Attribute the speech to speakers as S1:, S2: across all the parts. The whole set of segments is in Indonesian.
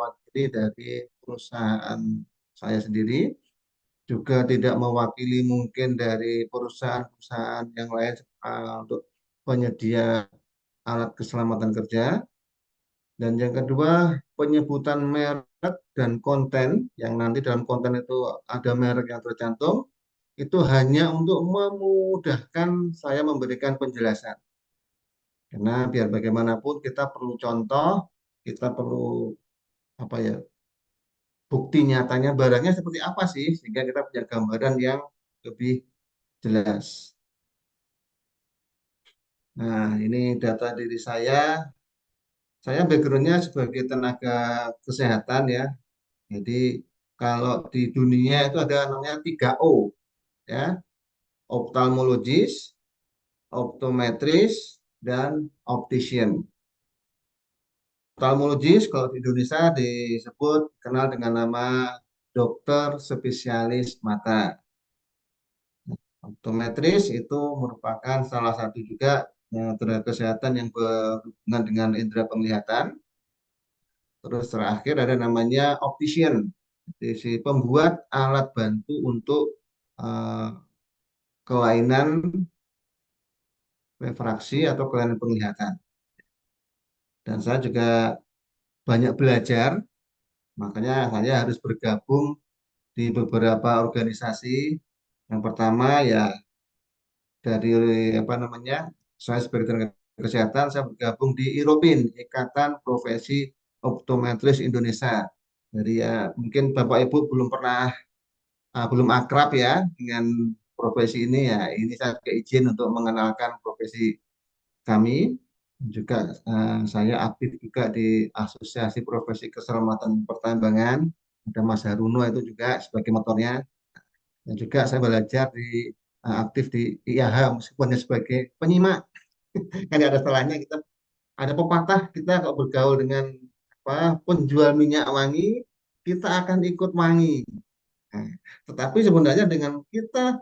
S1: mewakili dari perusahaan saya sendiri, juga tidak mewakili mungkin dari perusahaan-perusahaan yang lain untuk penyedia alat keselamatan kerja. Dan yang kedua, penyebutan merek dan konten, yang nanti dalam konten itu ada merek yang tercantum, itu hanya untuk memudahkan saya memberikan penjelasan. Karena biar bagaimanapun kita perlu contoh, kita perlu apa ya, bukti nyatanya barangnya seperti apa sih, sehingga kita punya gambaran yang lebih jelas. Nah, ini data diri saya. Saya backgroundnya sebagai tenaga kesehatan ya. Jadi kalau di dunia itu ada namanya 3 O ya, ophthalmologist, optometris, dan optician. Ophthalmologist kalau di Indonesia disebut kenal dengan nama dokter spesialis mata. Optometris itu merupakan salah satu juga tenaga kesehatan yang berhubungan dengan indera penglihatan. Terus terakhir ada namanya optician, jadi si pembuat alat bantu untuk eh, kelainan refraksi atau kelainan penglihatan. Dan saya juga banyak belajar, makanya saya harus bergabung di beberapa organisasi. Yang pertama ya dari apa namanya, saya sebagai tenaga kesehatan saya bergabung di IROPIN, Ikatan Profesi Optometris Indonesia. Jadi ya mungkin Bapak Ibu belum akrab ya dengan profesi ini ya. Ini saya izin untuk mengenalkan profesi kami. Juga saya aktif juga di Asosiasi Profesi Keselamatan Pertambangan. Ada Mas Haruno itu juga sebagai motornya. Dan juga saya belajar aktif di IAH meskipun hanya sebagai penyimak. Kan ada salahnya kita, ada pepatah, kita kalau bergaul dengan penjual minyak wangi, kita akan ikut wangi. Nah, tetapi sebenarnya dengan kita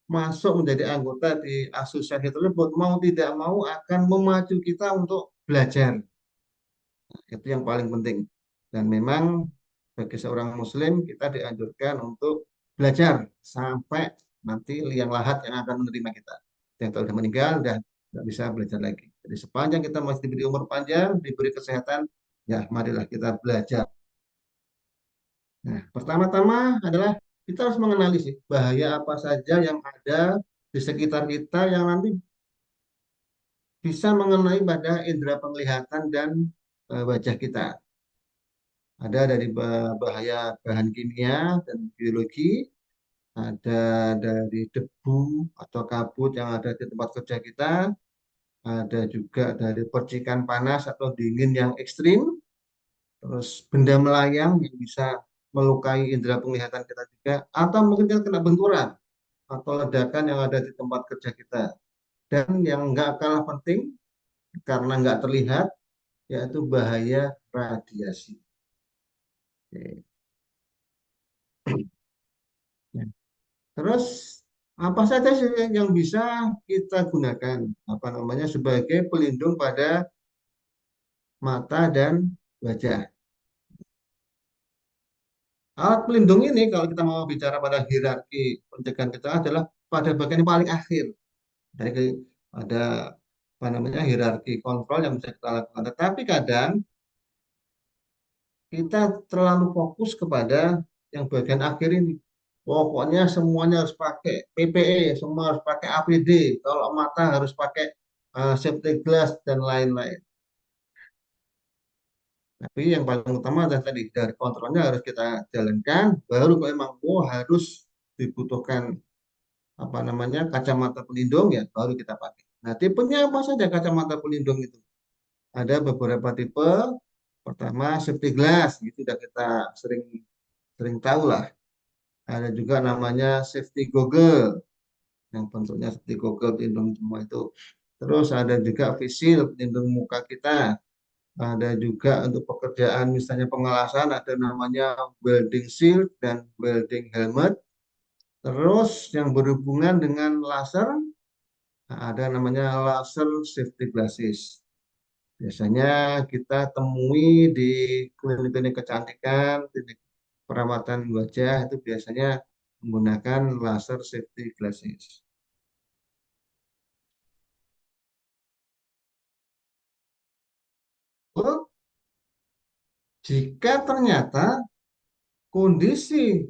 S1: masuk menjadi anggota di asosiasi tersebut, mau tidak mau akan memacu kita untuk belajar. Itu yang paling penting. Dan memang bagi seorang muslim kita dianjurkan untuk belajar sampai nanti liang lahat yang akan menerima kita. Yang kalau sudah meninggal, sudah tidak bisa belajar lagi. Jadi sepanjang kita masih diberi umur panjang, diberi kesehatan, ya marilah kita belajar. Nah, pertama-tama adalah kita harus mengenali sih bahaya apa saja yang ada di sekitar kita yang nanti bisa mengenai pada indera penglihatan dan wajah kita. Ada dari bahaya bahan kimia dan biologi, ada dari debu atau kabut yang ada di tempat kerja kita, ada juga dari percikan panas atau dingin yang ekstrim, terus benda melayang yang bisa melukai indera penglihatan kita juga, atau mungkin kita kena benturan atau ledakan yang ada di tempat kerja kita. Dan yang nggak kalah penting, karena nggak terlihat, yaitu bahaya radiasi. Oke. Ya. Terus apa saja sih yang bisa kita gunakan apa namanya sebagai pelindung pada mata dan wajah. Alat pelindung ini kalau kita mau bicara pada hierarki pencegahan kita adalah pada bagian yang paling akhir. Dari ada apa namanya hierarki kontrol yang bisa kita lakukan. Tetapi kadang kita terlalu fokus kepada yang bagian akhir ini. Pokoknya semuanya harus pakai PPE, semua harus pakai APD. Kalau mata harus pakai safety glass dan lain-lain. Tapi yang paling utama adalah tadi dari kontrolnya harus kita jalankan. Baru kalau memang harus dibutuhkan apa namanya kacamata pelindung ya baru kita pakai. Nah tipenya apa saja kacamata pelindung itu? Ada beberapa tipe. Pertama safety glass, itu sudah kita sering sering tahu lah. Ada juga namanya safety goggle, yang bentuknya seperti goggle pelindung semua itu. Terus ada juga face shield pelindung muka kita. Ada juga untuk pekerjaan misalnya pengelasan ada namanya welding shield dan welding helmet. Terus yang berhubungan dengan laser, nah, ada namanya laser safety glasses. Biasanya kita temui di klinik-klinik kecantikan, klinik perawatan wajah itu biasanya menggunakan laser safety glasses. Oh, jika ternyata kondisi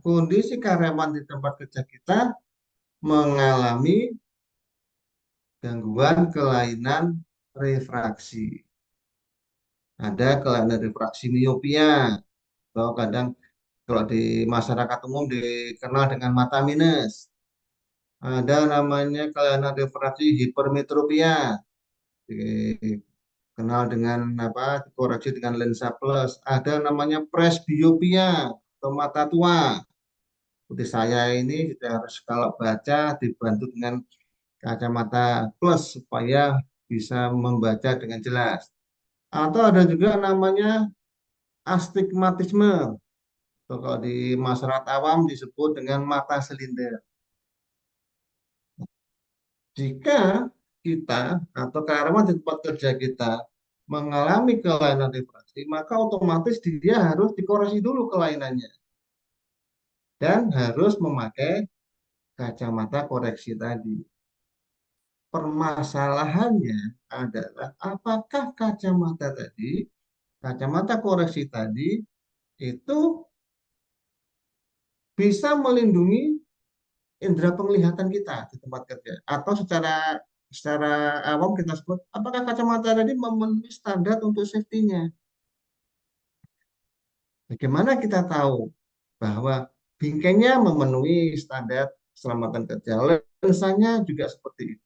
S1: kondisi karyawan di tempat kerja kita mengalami gangguan kelainan refraksi. Ada kelainan refraksi miopia, atau kadang kalau di masyarakat umum dikenal dengan mata minus. Ada namanya kelainan refraksi hipermetropia, dikenal dengan apa? Dikoreksi dengan lensa plus. Ada namanya presbiopia atau mata tua. Seperti saya ini sudah harus kalau baca dibantu dengan kacamata plus supaya bisa membaca dengan jelas. Atau ada juga namanya astigmatisme. Atau kalau di masyarakat awam disebut dengan mata silinder. Jika kita atau karyawan di tempat kerja kita mengalami kelainan refraksi, maka otomatis dia harus dikoreksi dulu kelainannya dan harus memakai kacamata koreksi tadi. Permasalahannya adalah apakah kacamata koreksi tadi itu bisa melindungi indera penglihatan kita di tempat kerja atau secara awam kita sebut apakah kacamata tadi memenuhi standar untuk safety-nya. Bagaimana kita tahu bahwa bingkainya memenuhi standar keselamatan kerja, lensanya juga seperti itu.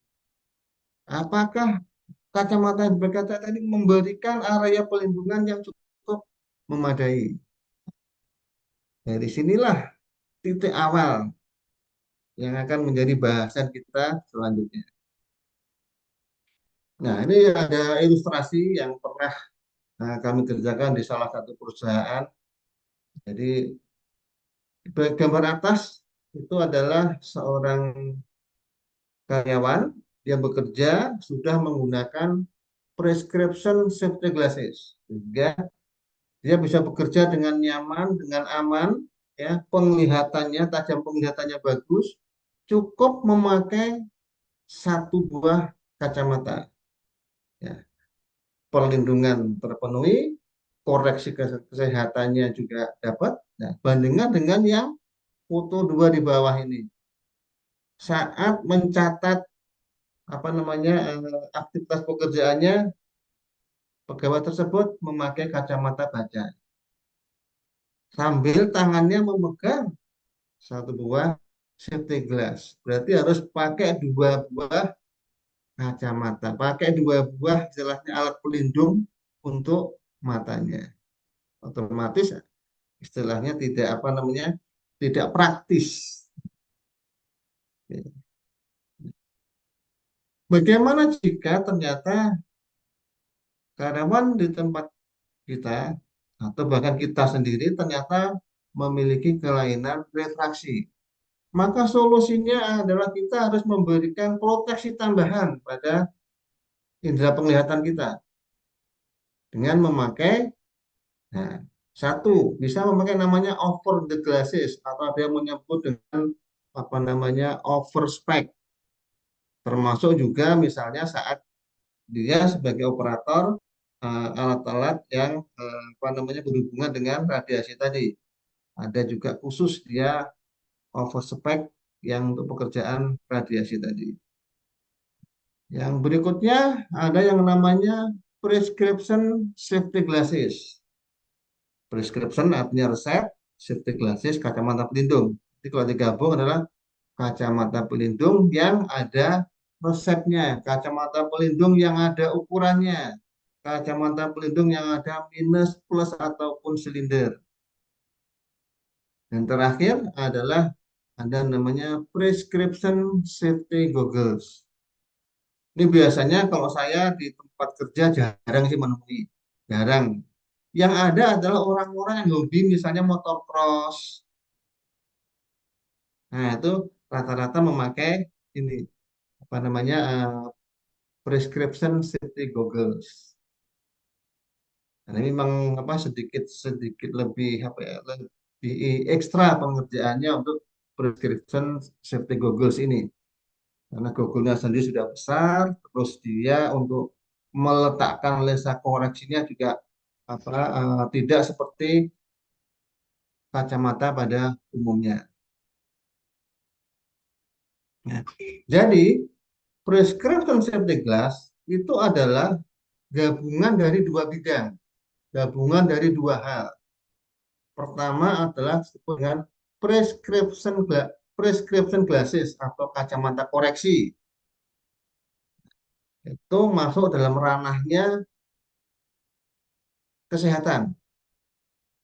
S1: Apakah kacamata yang berkata tadi memberikan area pelindungan yang cukup memadai. Dari sinilah titik awal yang akan menjadi bahasan kita selanjutnya. Nah, ini ada ilustrasi yang pernah kami kerjakan di salah satu perusahaan. Jadi, gambar atas itu adalah seorang karyawan yang bekerja sudah menggunakan prescription safety glasses. Sehingga dia bisa bekerja dengan nyaman, dengan aman, ya, tajam penglihatannya bagus, cukup memakai satu buah kacamata. Ya. Perlindungan terpenuhi, koreksi kesehatannya juga dapat. Nah, bandingkan dengan yang foto dua di bawah ini. Saat mencatat apa namanya aktivitas pekerjaannya, pegawai tersebut memakai kacamata baca sambil tangannya memegang satu buah safety glass. Berarti harus pakai dua buah kacamata, pakai dua buah istilahnya alat pelindung untuk matanya. Otomatis istilahnya tidak apa namanya tidak praktis. Bagaimana jika ternyata karyawan di tempat kita atau bahkan kita sendiri ternyata memiliki kelainan refraksi? Maka solusinya adalah kita harus memberikan proteksi tambahan pada indera penglihatan kita dengan memakai, nah, satu bisa memakai namanya over the glasses atau ada yang menyebut dengan apa namanya over spec, termasuk juga misalnya saat dia sebagai operator alat-alat yang apa namanya berhubungan dengan radiasi tadi. Ada juga khusus dia overspec yang untuk pekerjaan radiasi tadi. Yang berikutnya ada yang namanya prescription safety glasses. Prescription artinya resep, safety glasses kacamata pelindung. Jadi kalau digabung adalah kacamata pelindung yang ada resepnya, kacamata pelindung yang ada ukurannya, kacamata pelindung yang ada minus, plus, ataupun silinder. Dan terakhir adalah ada namanya prescription safety goggles. Ini biasanya kalau saya di tempat kerja jarang sih menemui, jarang. Yang ada adalah orang-orang yang hobi misalnya motocross. Nah, itu rata-rata memakai ini apa namanya prescription safety goggles. Nah, ini memang apa sedikit sedikit lebih apa ya lebih ekstra pengerjaannya untuk prescription safety goggles ini karena gogglesnya sendiri sudah besar, terus dia untuk meletakkan lensa koreksinya juga apa tidak seperti kacamata pada umumnya. Nah, jadi prescription safety glass itu adalah gabungan dari dua bidang, gabungan dari dua hal. Pertama adalah disebut dengan prescription glasses atau kacamata koreksi. Itu masuk dalam ranahnya kesehatan.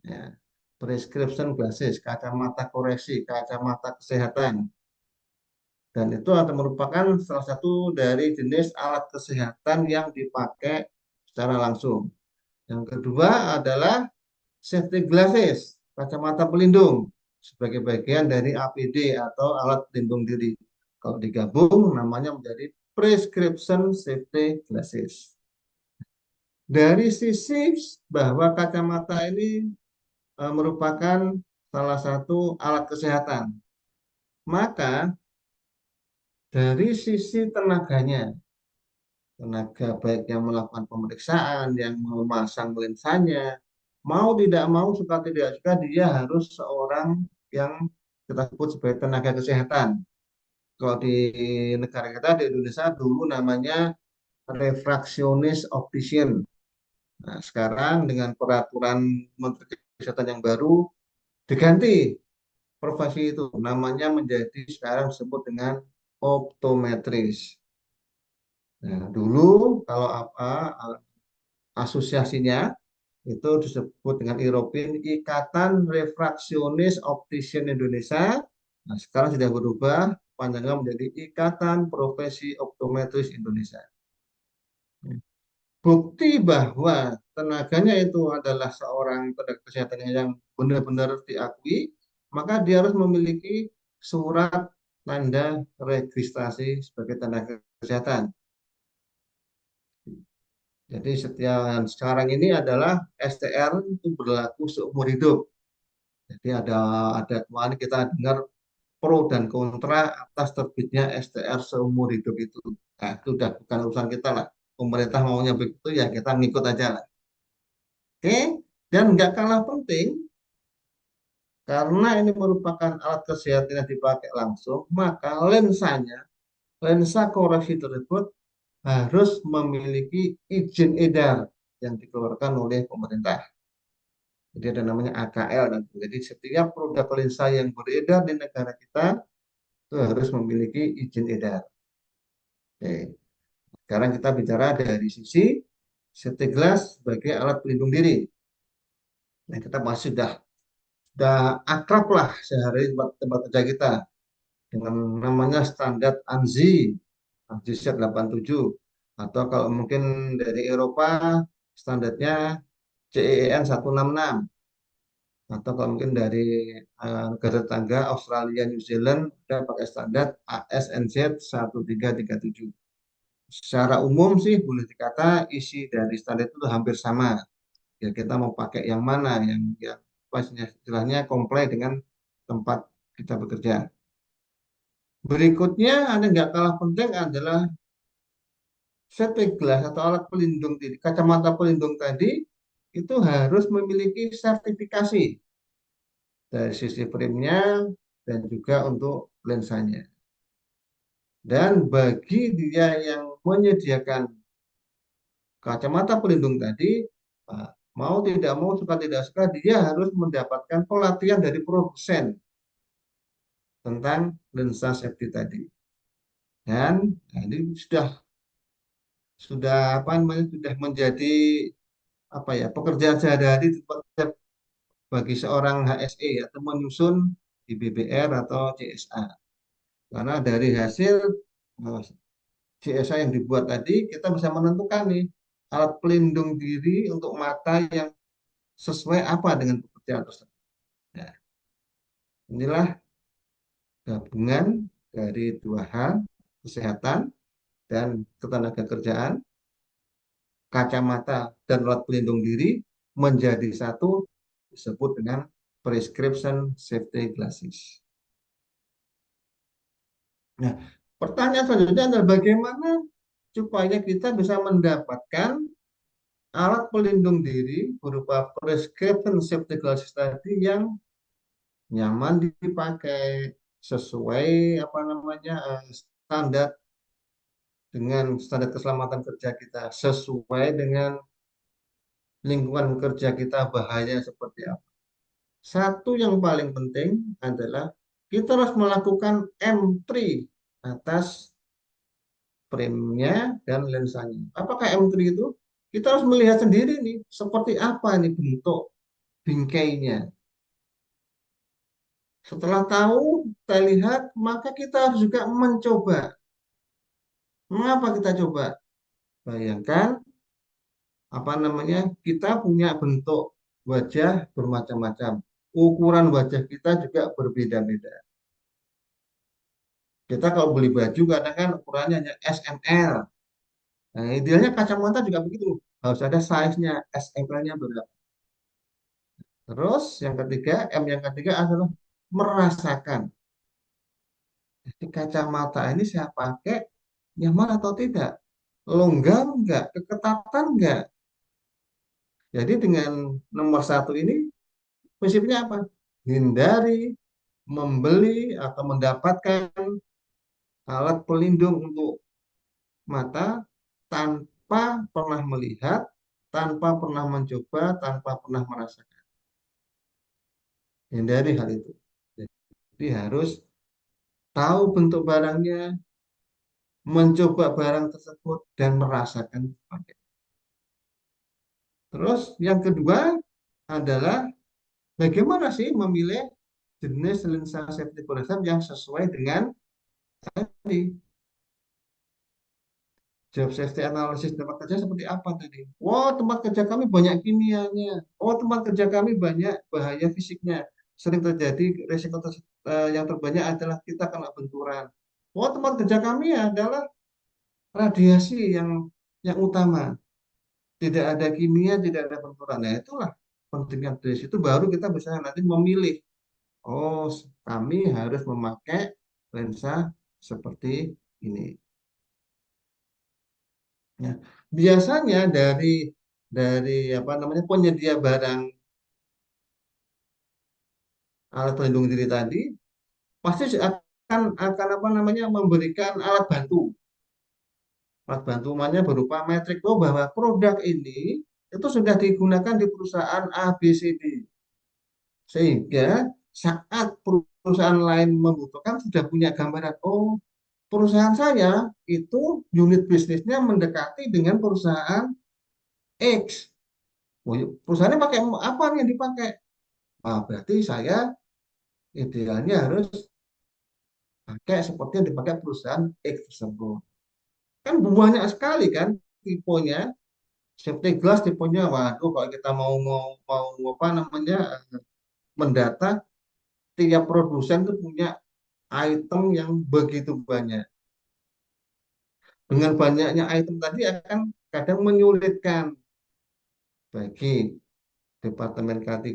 S1: Ya. Prescription glasses, kacamata koreksi, kacamata kesehatan. Dan itu akan merupakan salah satu dari jenis alat kesehatan yang dipakai secara langsung. Yang kedua adalah safety glasses, kacamata pelindung sebagai bagian dari APD atau alat pelindung diri. Kalau digabung namanya menjadi prescription safety glasses. Dari sisi bahwa kacamata ini merupakan salah satu alat kesehatan, maka dari sisi tenaganya, tenaga baik yang melakukan pemeriksaan, yang memasang lensanya, mau tidak mau, suka tidak suka, dia harus seorang yang kita sebut sebagai tenaga kesehatan. Kalau di negara kita, di Indonesia, dulu namanya refraksionis optician. Nah, sekarang dengan peraturan Menteri Kesehatan yang baru, diganti profesi itu. Namanya menjadi sekarang disebut dengan optometris. Nah, dulu kalau apa asosiasinya itu disebut dengan IROPIN, Ikatan Refraksionis Optician Indonesia. Nah, sekarang sudah berubah panjangnya menjadi Ikatan Profesi Optometris Indonesia. Bukti bahwa tenaganya itu adalah seorang tenaga kesehatan yang benar-benar diakui, maka dia harus memiliki surat tanda registrasi sebagai tenaga kesehatan. Jadi setiap sekarang ini adalah STR itu berlaku seumur hidup. Jadi ada kemarin kita dengar pro dan kontra atas terbitnya STR seumur hidup itu. Nah, itu udah bukan urusan kita lah. Pemerintah maunya begitu ya kita ngikut aja lah. Oke, dan nggak kalah penting karena ini merupakan alat kesehatan yang dipakai langsung, maka lensa koreksi tersebut harus memiliki izin edar yang dikeluarkan oleh pemerintah. Jadi ada namanya AKL. Jadi setiap produk lensa yang beredar di negara kita itu harus memiliki izin edar. Oke. Sekarang kita bicara dari sisi safety glass sebagai alat pelindung diri. Nah, kita masih sudah akrab lah sehari tempat kerja kita dengan namanya standar ANSI, ANSI Z87 atau kalau mungkin dari Eropa standarnya CEN 166 atau kalau mungkin dari negara tetangga Australia, New Zealand kita pakai standar ASNZ 1337. Secara umum sih boleh dikata isi dari standar itu hampir sama. Ya kita mau pakai yang mana yang pasnya istilahnya comply dengan tempat kita bekerja. Berikutnya ada nggak kalah penting adalah safety glass atau alat pelindung diri, kacamata pelindung tadi itu harus memiliki sertifikasi dari sisi frame-nya dan juga untuk lensanya. Dan bagi dia yang menyediakan kacamata pelindung tadi, mau tidak mau, suka tidak suka, dia harus mendapatkan pelatihan dari produsen tentang lensa safety tadi. Dan ini sudah apa namanya sudah menjadi apa ya pekerjaan sehari-hari bagi seorang HSE atau menyusun di BBR atau CSA. Karena dari hasil CSA yang dibuat tadi kita bisa menentukan nih alat pelindung diri untuk mata yang sesuai apa dengan pekerjaan tersebut. Nah, inilah gabungan dari dua hal, kesehatan dan ketenagakerjaan, kacamata dan alat pelindung diri menjadi satu disebut dengan prescription safety glasses. Nah, pertanyaan selanjutnya adalah bagaimana supaya kita bisa mendapatkan alat pelindung diri berupa prescription safety glasses tadi yang nyaman dipakai sesuai apa namanya standar dengan standar keselamatan kerja kita sesuai dengan lingkungan kerja kita bahaya seperti apa. Satu yang paling penting adalah kita harus melakukan M3 atas frame-nya dan lensanya. Apakah M3 itu? Kita harus melihat sendiri nih seperti apa nih bentuk bingkainya. Setelah tahu, kita lihat, maka kita harus juga mencoba. Mengapa kita coba? Bayangkan apa namanya? Kita punya bentuk wajah bermacam-macam. Ukuran wajah kita juga berbeda-beda. Kita kalau beli baju kadang kan ukurannya hanya S, M, L. Nah, idealnya kacamata juga begitu. Harus ada size-nya, S, M, L-nya berapa. Terus yang ketiga, M yang ketiga adalah merasakan. Jadi kacamata ini saya pakai nyaman atau tidak? Longgar enggak? Keketatan enggak? Jadi dengan nomor satu ini prinsipnya apa? Hindari membeli atau mendapatkan alat pelindung untuk mata tanpa pernah melihat, tanpa pernah mencoba, tanpa pernah merasakan. Hindari hal itu. Jadi harus tahu bentuk barangnya, mencoba barang tersebut, dan merasakan pakai. Terus yang kedua adalah bagaimana sih memilih jenis lensa safety program yang sesuai dengan tadi job safety analysis tempat kerja seperti apa tadi? Oh, tempat kerja kami banyak kimianya. Oh, tempat kerja kami banyak bahaya fisiknya. Sering terjadi risiko yang terbanyak adalah kita kena benturan. Oh, tempat kerja kami adalah radiasi yang utama. Tidak ada kimia, tidak ada benturan. Nah, itulah pentingnya dari situ baru kita bisa nanti memilih. Oh, kami harus memakai lensa seperti ini. Ya, biasanya dari apa namanya penyedia barang alat pelindung diri tadi pasti akan apa namanya memberikan alat bantu. Alat bantuannya berupa metrik bahwa produk ini itu sudah digunakan di perusahaan A, B, C, D. Sehingga saat perusahaan lain membutuhkan sudah punya gambaran, oh perusahaan saya itu unit bisnisnya mendekati dengan perusahaan X. Oh, perusahaannya pakai apa nih yang dipakai? Ah, berarti saya idealnya harus pakai seperti yang dipakai perusahaan X tersebut. Kan banyak sekali kan tipenya. Safety glass tipenya, waduh kalau kita mau apa namanya mendata tiap produsen itu punya item yang begitu banyak. Dengan banyaknya item tadi akan kadang menyulitkan bagi Departemen K3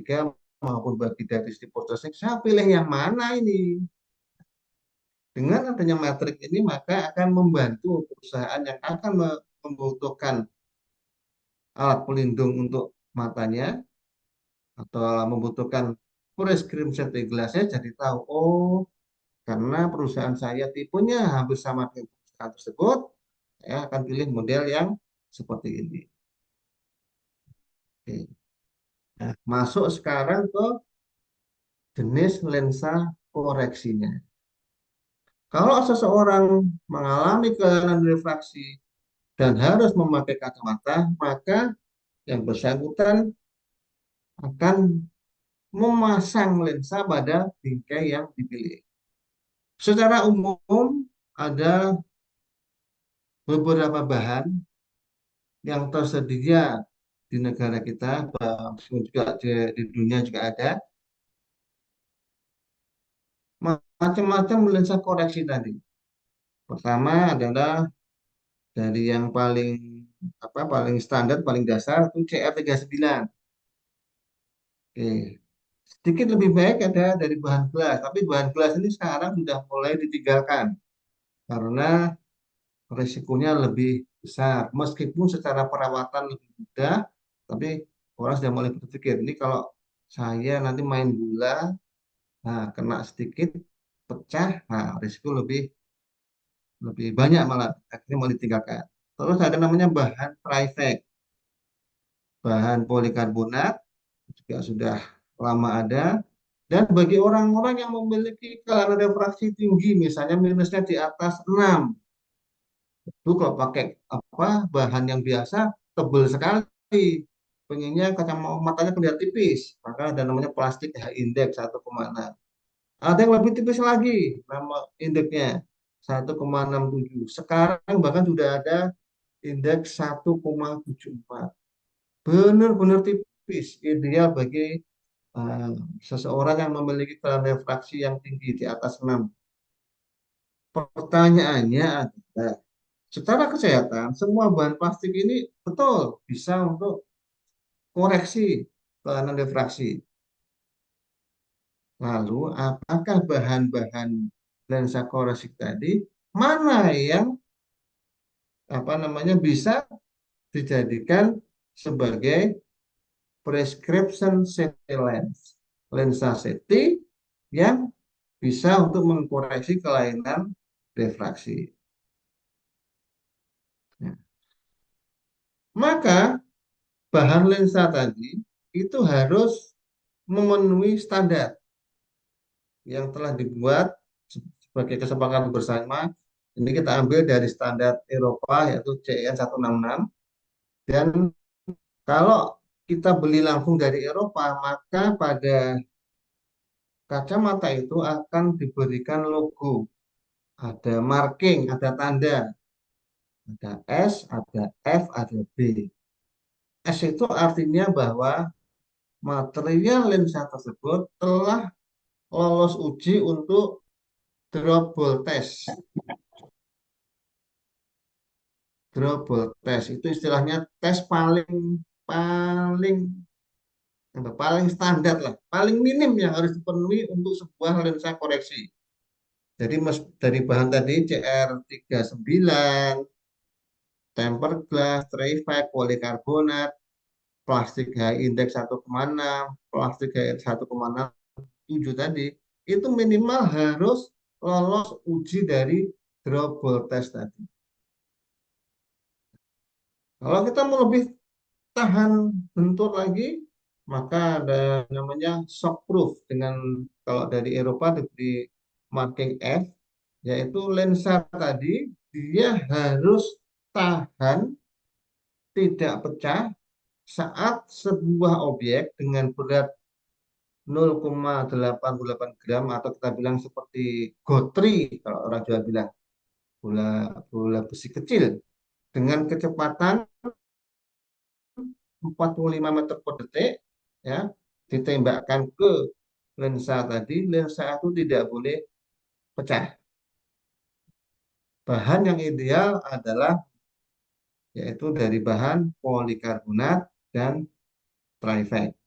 S1: maupun bagi dari distributor. Saya pilih yang mana ini? Dengan adanya matrik ini maka akan membantu perusahaan yang akan membutuhkan alat pelindung untuk matanya atau membutuhkan prescription glassnya jadi tahu, oh karena perusahaan saya tipenya hampir sama dengan perusahaan tersebut, saya akan pilih model yang seperti ini. Oke. Nah, masuk sekarang ke jenis lensa koreksinya. Kalau seseorang mengalami kelainan refraksi dan harus memakai kacamata, maka yang bersangkutan akan memasang lensa pada bingkai yang dipilih. Secara umum ada beberapa bahan yang tersedia di negara kita, juga di dunia juga ada macam-macam lensa koreksi tadi. Pertama adalah Dari yang paling standar, paling dasar itu CR39. Oke. Sedikit lebih baik ada dari bahan gelas, tapi bahan gelas ini sekarang sudah mulai ditinggalkan karena risikonya lebih besar. Meskipun secara perawatan lebih mudah, tapi orang sudah mulai berpikir, ini kalau saya nanti main bola, nah kena sedikit, pecah, nah risiko lebih lebih banyak malah, akhirnya mau ditinggalkan. Terus ada namanya bahan Trifect, bahan polikarbonat, juga sudah lama ada. Dan bagi orang-orang yang memiliki kelainan refraksi tinggi, misalnya minusnya di atas 6, itu kalau pakai bahan yang biasa tebel sekali, pengennya kacamatanya kelihatan tipis, maka ada namanya plastik H-index 1,6. Ada yang lebih tipis lagi, nama indeksnya 1,67. Sekarang bahkan sudah ada indeks 1,74. Benar-benar tipis, ideal bagi eh, seseorang yang memiliki kelainan refraksi yang tinggi di atas 6. Pertanyaannya adalah, secara kesehatan, semua bahan plastik ini betul bisa untuk koreksi kelainan refraksi. Lalu, apakah bahan-bahan lensa koreksi tadi mana yang bisa dijadikan sebagai prescription safety lens, lensa safety yang bisa untuk mengkoreksi kelainan refraksi. Nah, maka bahan lensa tadi itu harus memenuhi standar yang telah dibuat sebagai kesepakatan bersama. Ini kita ambil dari standar Eropa yaitu CEN 166. Dan kalau kita beli langsung dari Eropa, maka pada kacamata itu akan diberikan logo, ada marking, ada tanda, ada S, ada F, ada B. S itu artinya bahwa material lensa tersebut telah lolos uji untuk dropable test. Dropable test itu istilahnya tes paling paling paling standar lah, paling minim yang harus dipenuhi untuk sebuah lensa koreksi. Jadi dari bahan tadi CR39, tempered glass, Trifect, polikarbonat, plastik high index 1,6, plastik high 1,67 tadi, itu minimal harus lolos uji dari dropable test tadi. Kalau kita mau lebih tahan bentur lagi, maka ada namanya shockproof, dengan kalau dari Eropa diberi marking F, yaitu lensa tadi dia harus tahan, tidak pecah saat sebuah objek dengan berat 0,88 gram, atau kita bilang seperti gotri kalau orang Jawa bilang, bola bola besi kecil, dengan kecepatan 45 meter per detik, ya, ditembakkan ke lensa tadi, lensa itu tidak boleh pecah. Bahan yang ideal adalah yaitu dari bahan polikarbonat dan Trifect.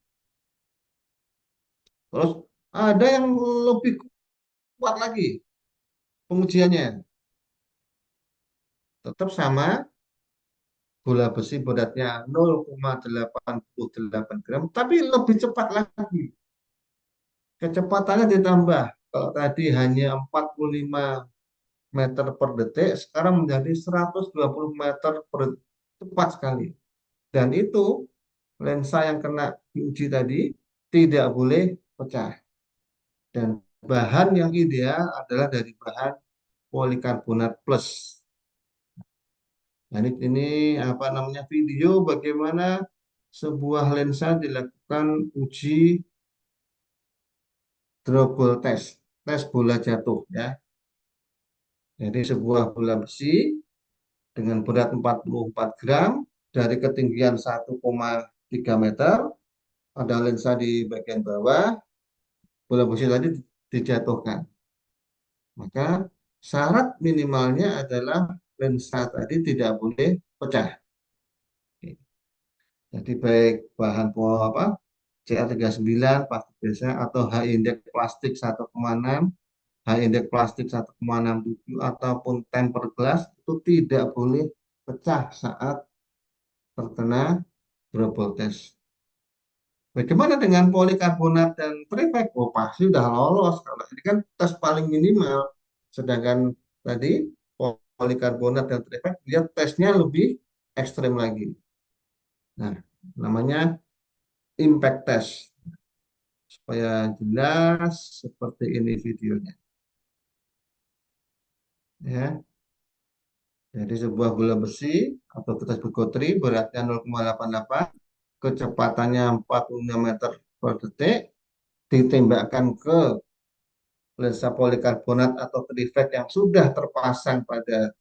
S1: Terus ada yang lebih kuat lagi pengujiannya, tetap sama, bola besi beratnya 0,88 gram, tapi lebih cepat lagi. Kecepatannya ditambah. Kalau tadi hanya 45 meter per detik, sekarang menjadi 120 meter per detik. Cepat sekali. Dan itu lensa yang kena diuji tadi tidak boleh pecah. Dan bahan yang ideal adalah dari bahan polikarbonat plus. Nah, ini video bagaimana sebuah lensa dilakukan uji dropable test, tes bola jatuh, ya. Jadi sebuah bola besi dengan berat 44 gram dari ketinggian 1,3 meter, ada lensa di bagian bawah, bola besi tadi dijatuhkan. Maka syarat minimalnya adalah lensa tadi tidak boleh pecah. Jadi baik bahan apa CA39 plastik biasa atau H indeks plastik 1,6, H indeks plastik 1,67 ataupun tempered glass itu tidak boleh pecah saat terkena trouble test. Bagaimana dengan polikarbonat dan trifek? Oh, pasti udah lolos karena ini kan tes paling minimal. Sedangkan tadi polikarbonat dan trifek dia tesnya lebih ekstrem lagi. Nah, namanya impact test. Supaya jelas seperti ini videonya. Ya, jadi sebuah bola besi atau kita sebut gotri beratnya 0,88, kecepatannya 46 meter per detik, ditembakkan ke lensa polikarbonat atau trifek yang sudah terpasang pada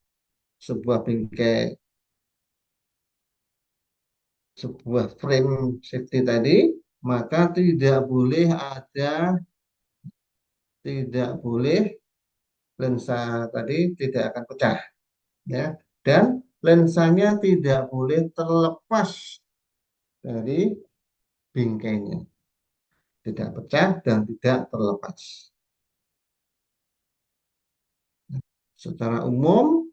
S1: sebuah bingkai, sebuah frame safety tadi, maka tidak boleh lensa tadi tidak akan pecah, ya. Dan lensanya tidak boleh terlepas dari bingkainya, tidak pecah dan tidak terlepas. Secara umum,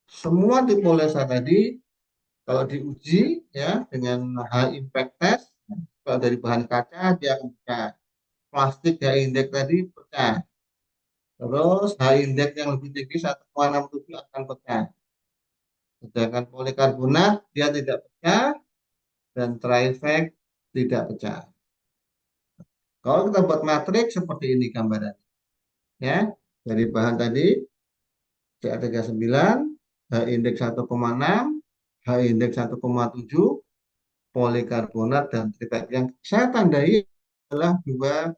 S1: semua tipe lensa tadi kalau diuji ya dengan high impact test, kalau dari bahan kaca dia akan pecah. Plastik high index tadi pecah. Terus high index yang lebih tinggi 1,67 akan pecah. Sedangkan polikarbonat dia tidak pecah dan Trifect tidak pecah. Kalau kita buat matriks seperti ini gambarannya, ya. Dari bahan tadi Ca39, H indeks 1,6, H indeks 1,7, polikarbonat dan Trifect. Yang saya tandai adalah dua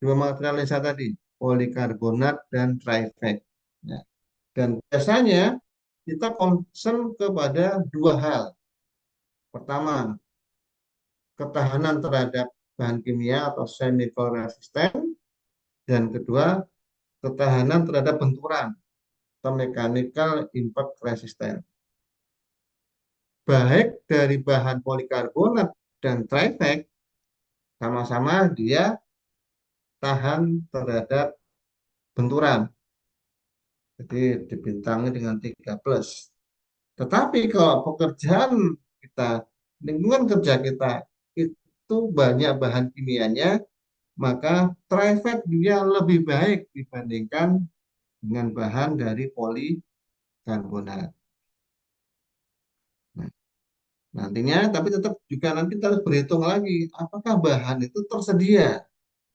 S1: material lensa tadi, polikarbonat dan Trifect. Ya. Dan biasanya kita concern kepada dua hal. Pertama, ketahanan terhadap bahan kimia atau chemical resistant, dan kedua, ketahanan terhadap benturan atau mechanical impact resistant. Baik dari bahan polikarbonat dan trifect, sama-sama dia tahan terhadap benturan. Jadi dibintangi dengan 3+. Tetapi kalau pekerjaan kita, lingkungan kerja kita itu banyak bahan kimianya, maka trifect dia lebih baik dibandingkan dengan bahan dari polikarbonat. Nah, nantinya, tapi tetap juga nanti kita harus berhitung lagi, apakah bahan itu tersedia,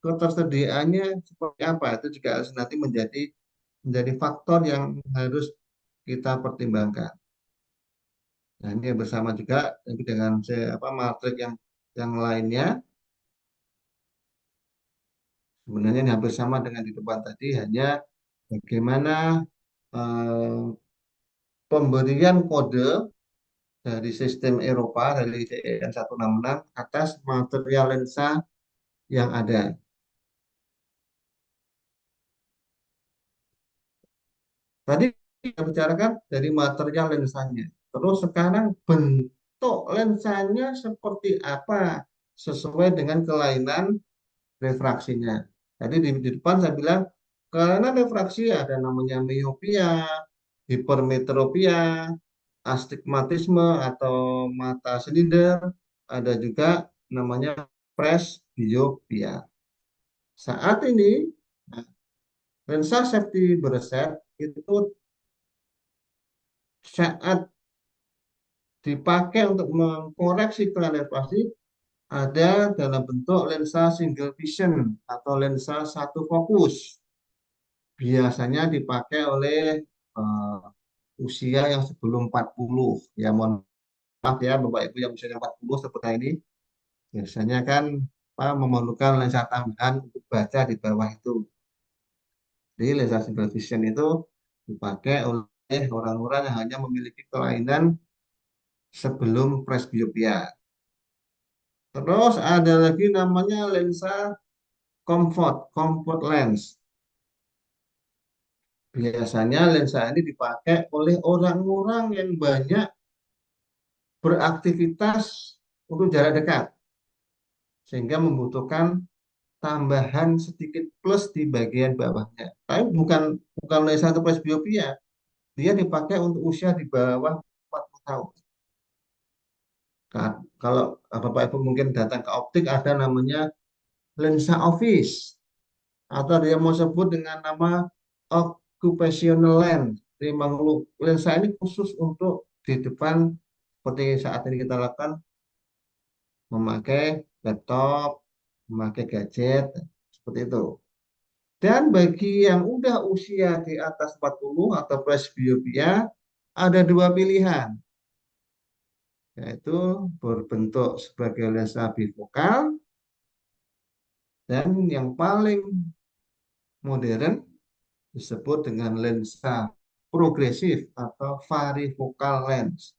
S1: ketersediaannya seperti apa, itu juga harus nanti menjadi faktor yang harus kita pertimbangkan. Nah, ini bersama juga dengan matrik yang lainnya. Sebenarnya ini hampir sama dengan di depan tadi, hanya bagaimana eh, pemberian kode dari sistem Eropa dari CEN 166 atas material lensa yang ada. Tadi kita bicarakan dari material lensanya. Terus sekarang bentuk lensanya seperti apa sesuai dengan kelainan refraksinya. Tadi di depan saya bilang kelainan refraksi ada namanya miopia, hipermetropia, astigmatisme atau mata silinder, ada juga namanya presbiopia. Saat ini nah, lensa safety beresep itu saat dipakai untuk mengkoreksi kelainan refraksi ada dalam bentuk lensa single vision atau lensa satu fokus. Biasanya dipakai oleh uh, usia yang sebelum 40. Ya mohon maaf ya Bapak Ibu yang usianya 40 seperti ini. Biasanya kan memerlukan lensa tambahan untuk baca di bawah itu. Jadi lensa single vision itu dipakai oleh orang-orang yang hanya memiliki kelainan sebelum presbiopia. Terus ada lagi namanya lensa comfort lens. Biasanya lensa ini dipakai oleh orang-orang yang banyak beraktivitas untuk jarak dekat, sehingga membutuhkan tambahan sedikit plus di bagian bawahnya. Tapi bukan bukan lensa untuk presbiopia, dia dipakai untuk usia di bawah 40 tahun. Kalau Bapak Ibu mungkin datang ke optik ada namanya lensa office atau dia mau sebut dengan nama occupational lens. Jadi memang lensa ini khusus untuk di depan seperti saat ini kita lakukan memakai laptop, memakai gadget seperti itu. Dan bagi yang udah usia di atas 40 atau presbiopia ada dua pilihan, yaitu berbentuk sebagai lensa bifokal dan yang paling modern disebut dengan lensa progresif atau varifokal lens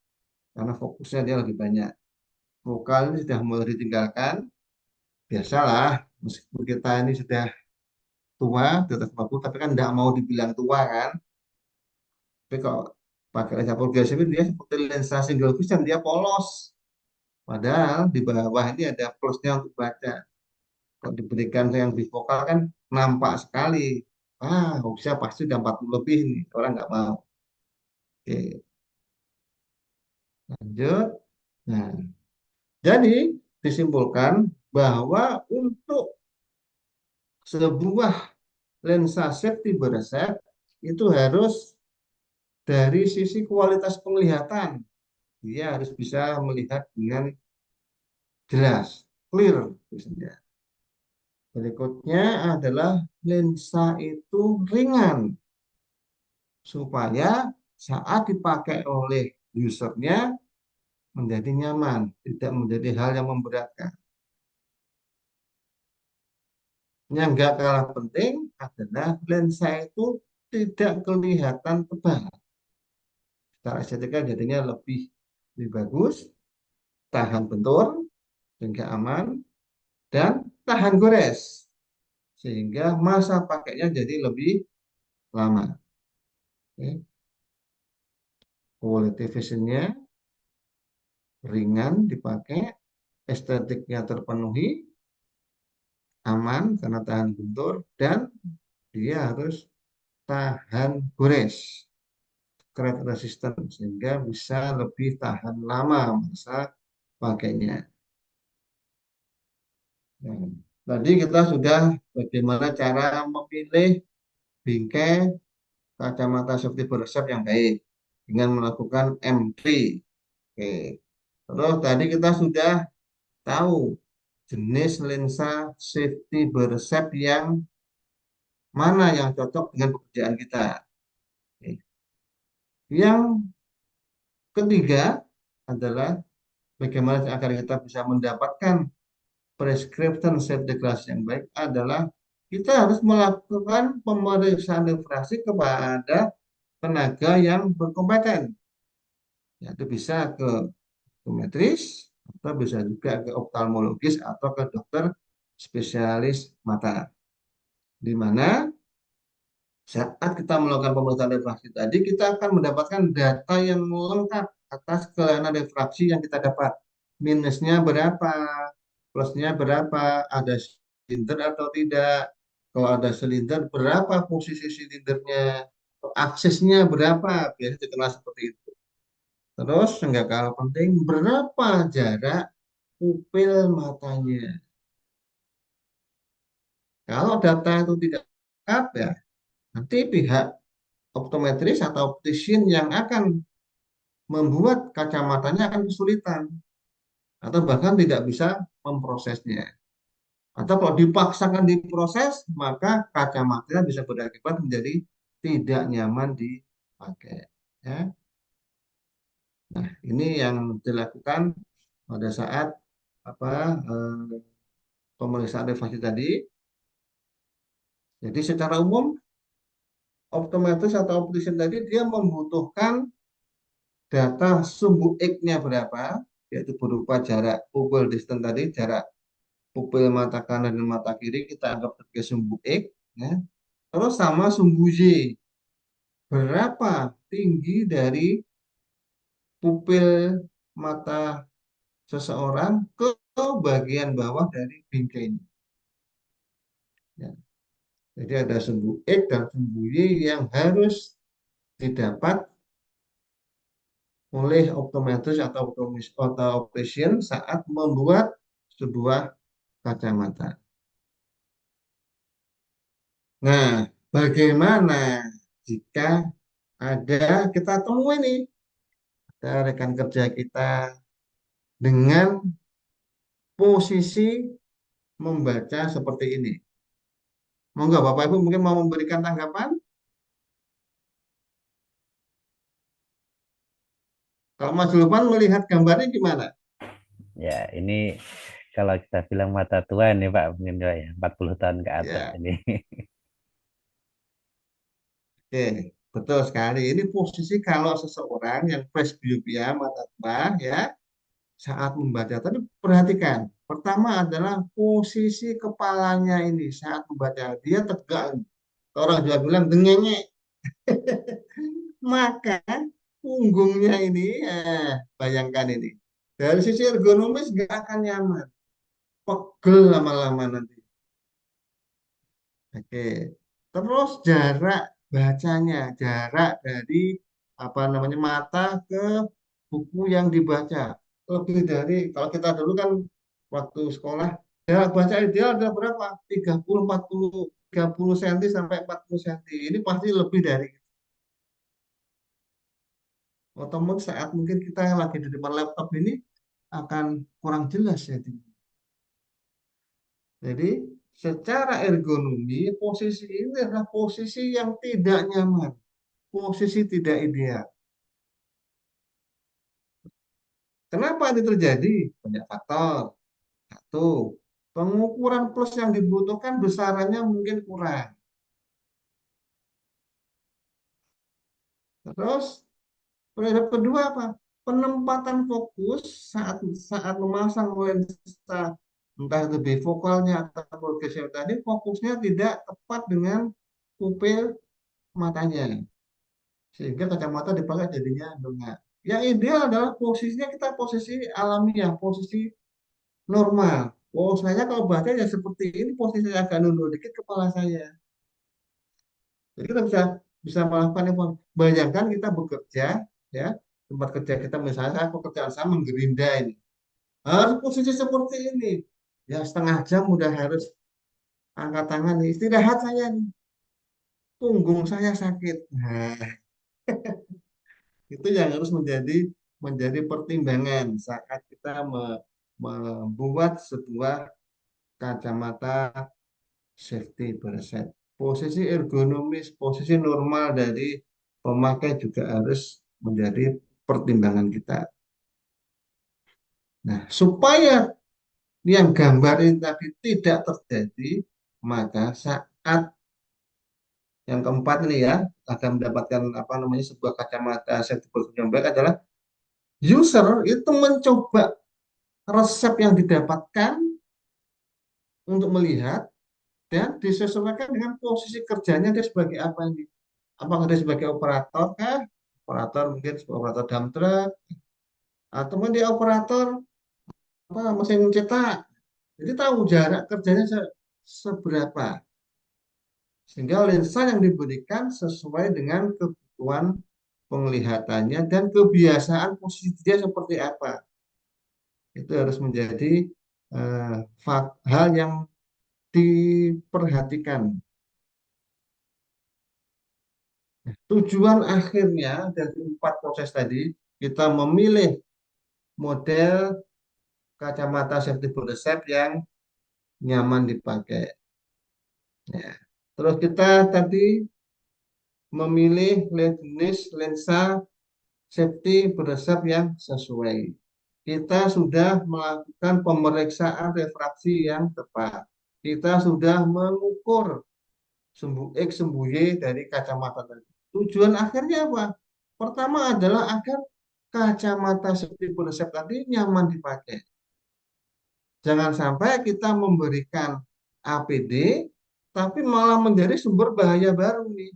S1: karena fokusnya dia lebih banyak. Vokal ini sudah mulai ditinggalkan, biasalah meskipun kita ini sudah tua, di atas 40, tapi kan tidak mau dibilang tua kan. Tapi kalau pakai lensa progresif ini dia seperti lensa single vision, dia polos. Padahal di bawah ini ada plusnya untuk baca. Kalau diberikan yang bifokal kan nampak sekali. Ah, usia pasti udah 40 lebih nih. Orang nggak mau. Oke, lanjut. Nah, jadi disimpulkan bahwa untuk sebuah lensa safety beresep itu harus dari sisi kualitas penglihatan. Dia harus bisa melihat dengan jelas, clear biasanya. Berikutnya adalah lensa itu ringan supaya saat dipakai oleh usernya menjadi nyaman, tidak menjadi hal yang memberatkan. Yang nggak kalah penting adalah lensa itu tidak kelihatan tebal. Secara estetika jadinya lebih bagus, tahan bentur, sehingga aman, dan tahan gores, sehingga masa pakainya jadi lebih lama. Oke. Quality visionnya ringan dipakai, estetiknya terpenuhi, aman karena tahan bentur, dan dia harus tahan gores, crack resistant, sehingga bisa lebih tahan lama masa pakainya. Nah, tadi kita sudah bagaimana cara memilih bingkai kacamata safety beresep yang baik dengan melakukan M3. Oke. Terus tadi kita sudah tahu jenis lensa safety beresep yang mana yang cocok dengan pekerjaan kita. Oke. Yang ketiga adalah bagaimana agar kita bisa mendapatkan prescription safety class yang baik adalah kita harus melakukan pemeriksaan refraksi kepada tenaga yang berkompeten. Yaitu bisa ke optometris atau bisa juga ke oftalmologis atau ke dokter spesialis mata. Di mana saat kita melakukan pemeriksaan refraksi tadi, kita akan mendapatkan data yang lengkap atas kelainan refraksi yang kita dapat. Minusnya berapa, plusnya berapa, ada silinder atau tidak. Kalau ada silinder, berapa posisi silindernya, aksesnya berapa, biasanya dikenal seperti itu. Terus, nggak kalah penting, berapa jarak pupil matanya. Kalau data itu tidak lengkap, ya nanti pihak optometris atau optician yang akan membuat kacamatanya akan kesulitan atau bahkan tidak bisa memprosesnya. Atau kalau dipaksakan diproses, maka kacamatanya bisa berakibat menjadi tidak nyaman dipakai. Ya. Nah, ini yang dilakukan pada saat apa pemeriksaan refraksi tadi. Jadi secara umum optometris atau optician tadi dia membutuhkan data sumbu X-nya berapa, yaitu berupa jarak pupil distance tadi, jarak pupil mata kanan dan mata kiri kita anggap sebagai sumbu X, ya. Terus sama sumbu Y. berapa tinggi dari pupil mata seseorang ke bagian bawah dari bingkainya. Ya. Jadi ada sumbu X dan sumbu Y yang harus didapat oleh optometris atau optician saat membuat sebuah kacamata. Nah, bagaimana jika ada kita temui nih, ada rekan kerja kita dengan posisi membaca seperti ini. Monggo Bapak Ibu mungkin mau memberikan tanggapan? Kalau Mas Julpan melihat gambarnya gimana?
S2: Ya, ini kalau kita bilang mata tua nih Pak, mungkin ya 40 tahun ke atas
S1: Ya,
S2: ini.
S1: oke, betul sekali. Ini posisi kalau seseorang yang presbyopia mata tua ya saat membaca. Tapi perhatikan, pertama adalah posisi kepalanya ini saat membaca. Dia tegak. Orang Jawa bilang dengenge. Maka punggungnya ini, bayangkan ini. Dari sisi ergonomis nggak akan nyaman. Pegel lama-lama nanti. Oke. Terus jarak bacanya, jarak dari apa namanya mata ke buku yang dibaca. Lebih dari kalau kita dulu kan waktu sekolah jarak baca ideal adalah berapa? 30 40 30 cm sampai 40 cm. Ini pasti lebih dari itu. Otomatis saat mungkin kita lagi di depan laptop ini akan kurang jelas ya. Jadi secara ergonomi posisi ini adalah posisi yang tidak nyaman, posisi tidak ideal. Kenapa ini terjadi? Banyak faktor. Satu, pengukuran plus yang dibutuhkan besarannya mungkin kurang. Terus, penyebab kedua apa? Penempatan fokus saat saat memasang lensa, entah itu bifokalnya atau progresif tadi, fokusnya tidak tepat dengan pupil matanya. Sehingga kacamata dipakai jadinya enggak. Yang ideal adalah posisinya kita posisi alamiah, posisi normal. Oh, saya kalau baca ya seperti ini, posisi agak nunduk dikit kepala saya. Jadi kita bisa bisa melakukan itu. Bayangkan kita bekerja, ya tempat kerja kita misalnya saya pekerjaan saya menggerinda ini, harus posisi seperti ini. Ya setengah jam udah harus angkat tangan nih. Istirahat saya nih, punggung saya sakit. Nah, itu yang harus menjadi menjadi pertimbangan saat kita membuat sebuah kacamata safety berset. Posisi ergonomis, posisi normal dari pemakai juga harus menjadi pertimbangan kita. Nah, supaya yang gambar ini tadi tidak terjadi, maka saat yang keempat ini ya akan mendapatkan apa namanya sebuah kacamata safety berset yang baik adalah user itu mencoba resep yang didapatkan untuk melihat dan disesuaikan dengan posisi kerjanya dia sebagai apa ini. Apakah dia sebagai operator kah? Operator mungkin sebagai operator dump truck atau mungkin dia operator apa mesin cetak. Jadi tahu jarak kerjanya seberapa. Sehingga lensa yang diberikan sesuai dengan kebutuhan penglihatannya dan kebiasaan posisi dia seperti apa. Itu harus menjadi hal yang diperhatikan. Tujuan akhirnya dari empat proses tadi, kita memilih model kacamata safety body shape yang nyaman dipakai. Ya. Terus kita tadi memilih jenis lensa safety body shape yang sesuai. Kita sudah melakukan pemeriksaan refraksi yang tepat. Kita sudah mengukur sumbu X, sumbu Y dari kacamata tadi. Tujuan akhirnya apa? Pertama adalah agar kacamata seperti konsep tadi nyaman dipakai. Jangan sampai kita memberikan APD, tapi malah menjadi sumber bahaya baru nih.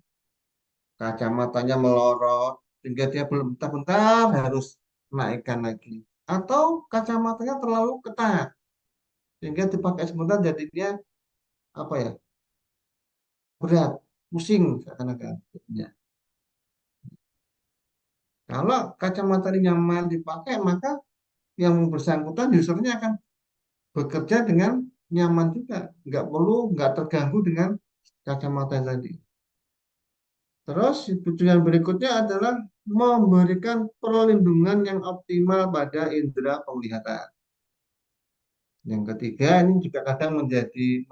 S1: kacamatanya melorot, sehingga dia belum bentar-bentar harus naikkan lagi. Atau kacamatanya terlalu ketat, sehingga dipakai sebentar jadinya apa ya, berat, pusing seakan-akan. Ya. Kalau kacamata ini nyaman dipakai, maka yang bersangkutan usernya akan bekerja dengan nyaman juga, nggak terganggu dengan kacamata yang tadi. Terus tujuan berikutnya adalah memberikan perlindungan yang optimal pada indera penglihatan. Yang ketiga ini juga kadang menjadi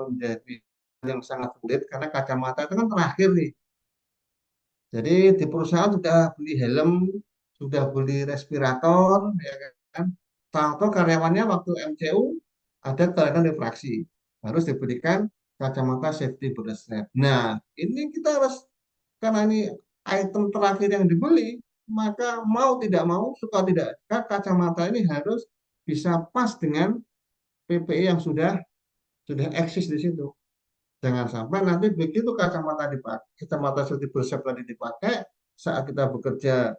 S1: yang sangat sulit karena kacamata itu kan terakhir nih. Jadi di perusahaan sudah beli helm, sudah beli respirator, ya kan? Tahu karyawannya waktu MCU ada kelainan refraksi, harus diberikan kacamata safety berstrap. Nah, ini kita harus karena ini item terakhir yang dibeli, maka mau tidak mau, suka tidak suka, kacamata ini harus bisa pas dengan PPI yang sudah eksis di situ. Jangan sampai nanti begitu kacamata seperti Bosep tadi dipakai, saat kita bekerja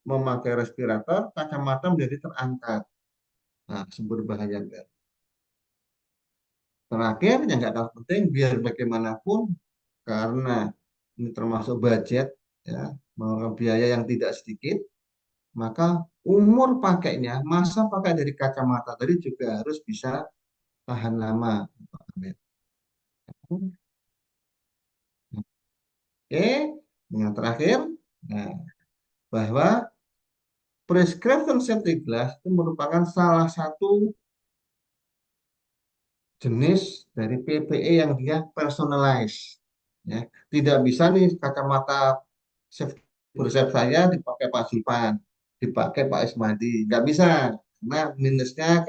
S1: memakai respirator, kacamata menjadi terangkat. Nah, sumber bahaya. Terakhir, yang nggak kalah penting, biar bagaimanapun, karena ini termasuk budget, ya, mengeluarkan biaya yang tidak sedikit, maka umur pakainya, masa pakai dari kacamata tadi juga harus bisa tahan lama. Oke, yang terakhir, nah, bahwa prescription safety glass itu merupakan salah satu jenis dari PPE yang dia personalized. Ya, tidak bisa nih kacamata safety bersep saya dipakai Pak Zulpan, dipakai Pak Ismadi, nggak bisa. Karena minusnya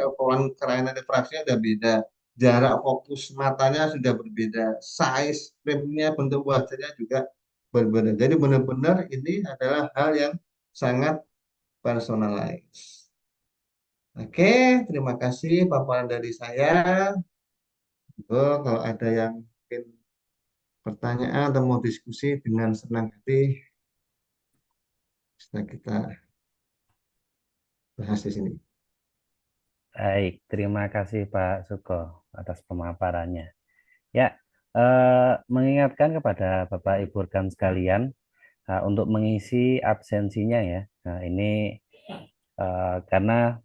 S1: kelainan refraksinya sudah beda, jarak fokus matanya sudah berbeda, size frame-nya, bentuk wajahnya juga berbeda. Jadi benar-benar ini adalah hal yang sangat personalized. Oke, terima kasih paparan dari saya. Oh, kalau ada yang mungkin pertanyaan atau mau diskusi dengan senang hati, bisa kita bahas di sini.
S2: Baik, terima kasih Pak Suko atas pemaparannya. Ya, mengingatkan kepada Bapak Ibu rekan sekalian untuk mengisi absensinya ya. Nah, ini karena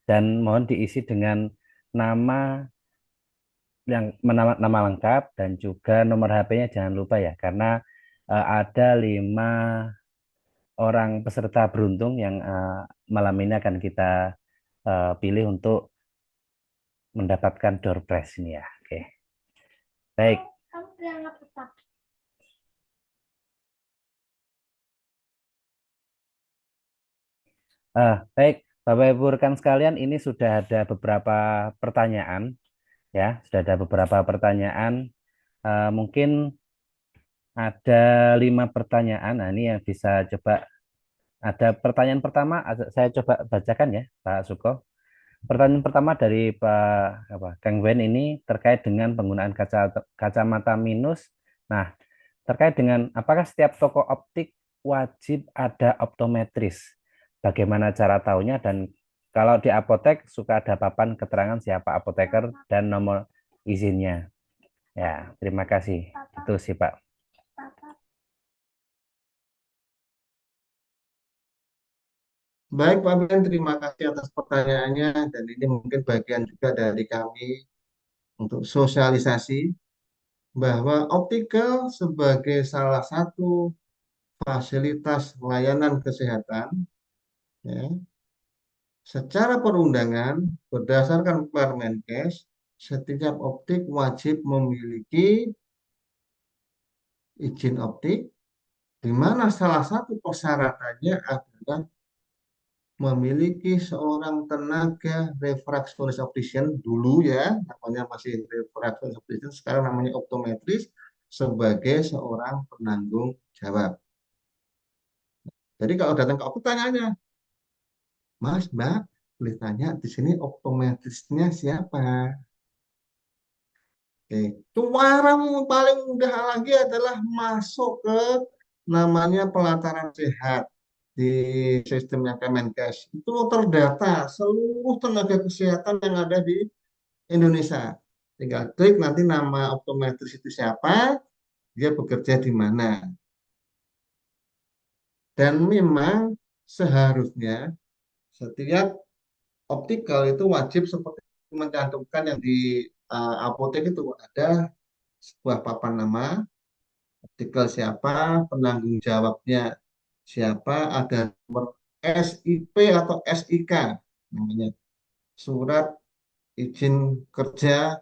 S2: dan mohon diisi dengan nama nama lengkap dan juga nomor HP-nya jangan lupa ya, karena ada 5 orang peserta beruntung yang malam ini akan kita pilih untuk mendapatkan door prize ini ya. Oke, baik. Baik, Bapak Ibu rekan sekalian, ini sudah ada beberapa pertanyaan ya, sudah ada beberapa pertanyaan. Mungkin ada 5 pertanyaan. Nah, ini yang bisa coba. Ada pertanyaan pertama, saya coba bacakan ya, Pak Suko. Pertanyaan pertama dari Kang Wen ini terkait dengan penggunaan kacamata minus. Nah, terkait dengan apakah setiap toko optik wajib ada optometris? Bagaimana cara tahunya dan kalau di apotek suka ada papan keterangan siapa apoteker dan nomor izinnya. Ya, terima kasih. Itu sih, Pak.
S1: Baik Pak Ben, terima kasih atas pertanyaannya dan ini mungkin bagian juga dari kami untuk sosialisasi bahwa optical sebagai salah satu fasilitas layanan kesehatan, ya, secara perundangan berdasarkan Permenkes, setiap optik wajib memiliki izin optik, di mana salah satu persyaratannya adalah memiliki seorang tenaga refraksionis optician dulu ya, namanya masih refraksionis optician, sekarang namanya optometris sebagai seorang penanggung jawab. Jadi kalau datang ke optik tanyaannya, Mas, Mbak, boleh tanya di sini optometrisnya siapa? Oke. Cara paling mudah lagi adalah masuk ke namanya pelataran sehat di sistemnya Kemenkes. Itu terdata seluruh tenaga kesehatan yang ada di Indonesia. Tinggal klik nanti nama optometris itu siapa, dia bekerja di mana. Dan memang seharusnya setiap optikal itu wajib seperti mencantumkan yang di apotek itu ada sebuah papan nama, optikal siapa, penanggung jawabnya siapa, ada nomor SIP atau SIK namanya, surat izin kerja,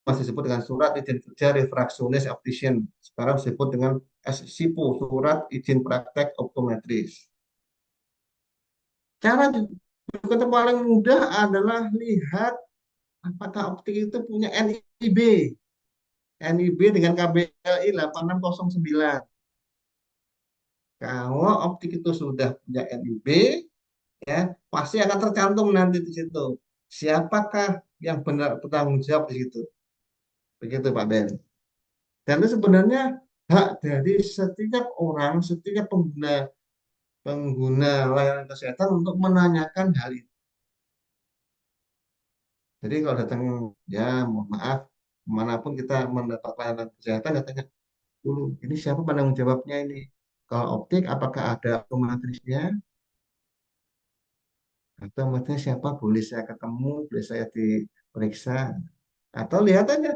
S1: masih disebut dengan surat izin kerja refraksionis optician, sekarang disebut dengan SIPO, surat izin praktek optometris. Cara yang paling mudah adalah lihat apakah optik itu punya NIB. NIB dengan KBLI 8609. Kalau optik itu sudah punya NIB, ya pasti akan tercantum nanti di situ. Siapakah yang benar bertanggung jawab di situ? Begitu Pak Ben. Dan itu sebenarnya hak dari setiap orang, setiap pengguna pengguna layanan kesehatan untuk menanyakan hal itu. Jadi kalau datang, ya mohon maaf, manapun kita mendapat layanan kesehatan, datanya dulu, ini siapa penanggung jawabnya ini? Kalau optik, apakah ada optometrisnya? Atau maksudnya siapa? Boleh saya ketemu, boleh saya diperiksa? Atau lihat aja,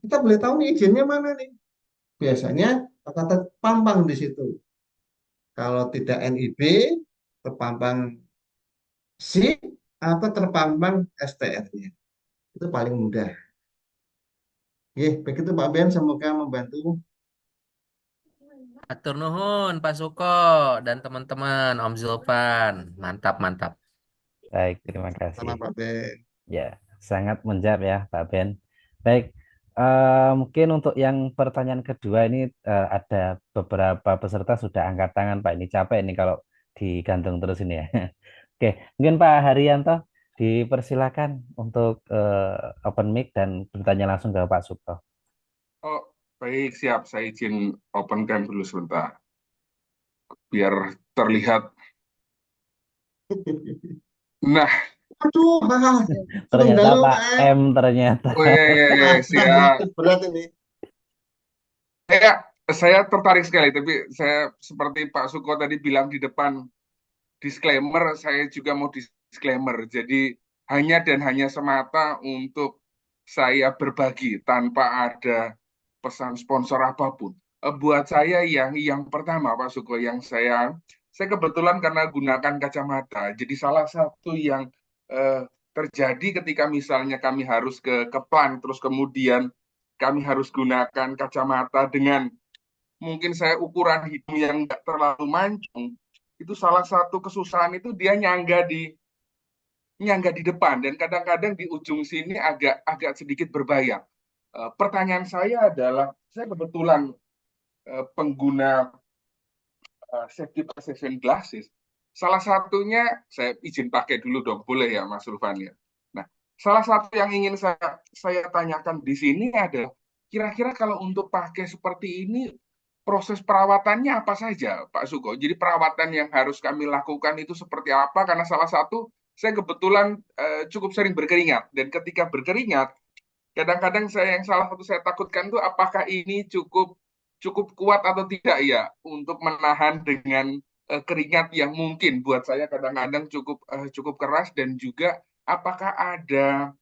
S1: kita boleh tahu nih izinnya mana nih? Biasanya kata pampang di situ. Kalau tidak NIB, terpampang SIP atau terpampang STR-nya. Itu paling mudah. Oke, begitu Pak Ben, semoga membantu.
S3: Atur nuhun Pak Suko dan teman-teman Om Zulfan. Mantap, mantap.
S2: Baik, terima kasih.
S1: Sama Pak Ben.
S2: Ya, sangat menjawab ya, Pak Ben. Baik, mungkin untuk yang pertanyaan kedua ini ada beberapa peserta sudah angkat tangan, Pak. Ini capek ini kalau digantung terus ini ya. Oke, mungkin Pak Haryanto dipersilakan untuk open mic dan bertanya langsung ke Pak Suko.
S4: Oh, baik, siap. Saya izin open cam dulu sebentar, biar terlihat. Nah,
S1: Aduh,
S2: Ternyata
S1: Sundalo
S2: Pak
S1: Pak.
S2: M ternyata.
S4: weh,
S1: Ini
S4: siap.
S1: berat ini.
S4: Ya, saya tertarik sekali, tapi saya seperti Pak Suko tadi bilang di depan disclaimer, saya juga mau disclaimer. Jadi hanya dan hanya semata untuk saya berbagi tanpa ada pesan sponsor apapun. Buat saya yang pertama Pak Suko, yang saya kebetulan karena gunakan kacamata. Jadi salah satu yang terjadi ketika misalnya kami harus ke Keplan, terus kemudian kami harus gunakan kacamata dengan mungkin saya ukuran hidung yang nggak terlalu mancung, itu salah satu kesusahan itu dia nyangga di depan dan kadang-kadang di ujung sini agak agak sedikit berbayang. Pertanyaan saya adalah, saya kebetulan pengguna safety precision glasses. Salah satunya, saya izin pakai dulu dong, boleh ya Mas Ulfan ya. Nah, salah satu yang ingin saya tanyakan di sini adalah, kira-kira kalau untuk pakai seperti ini, proses perawatannya apa saja, Pak Suko? Jadi perawatan yang harus kami lakukan itu seperti apa? Karena salah satu, saya kebetulan cukup sering berkeringat. Dan ketika berkeringat, kadang-kadang yang salah satu saya takutkan tuh apakah ini cukup cukup kuat atau tidak ya untuk menahan dengan keringat yang mungkin buat saya kadang-kadang cukup keras, dan juga apakah ada,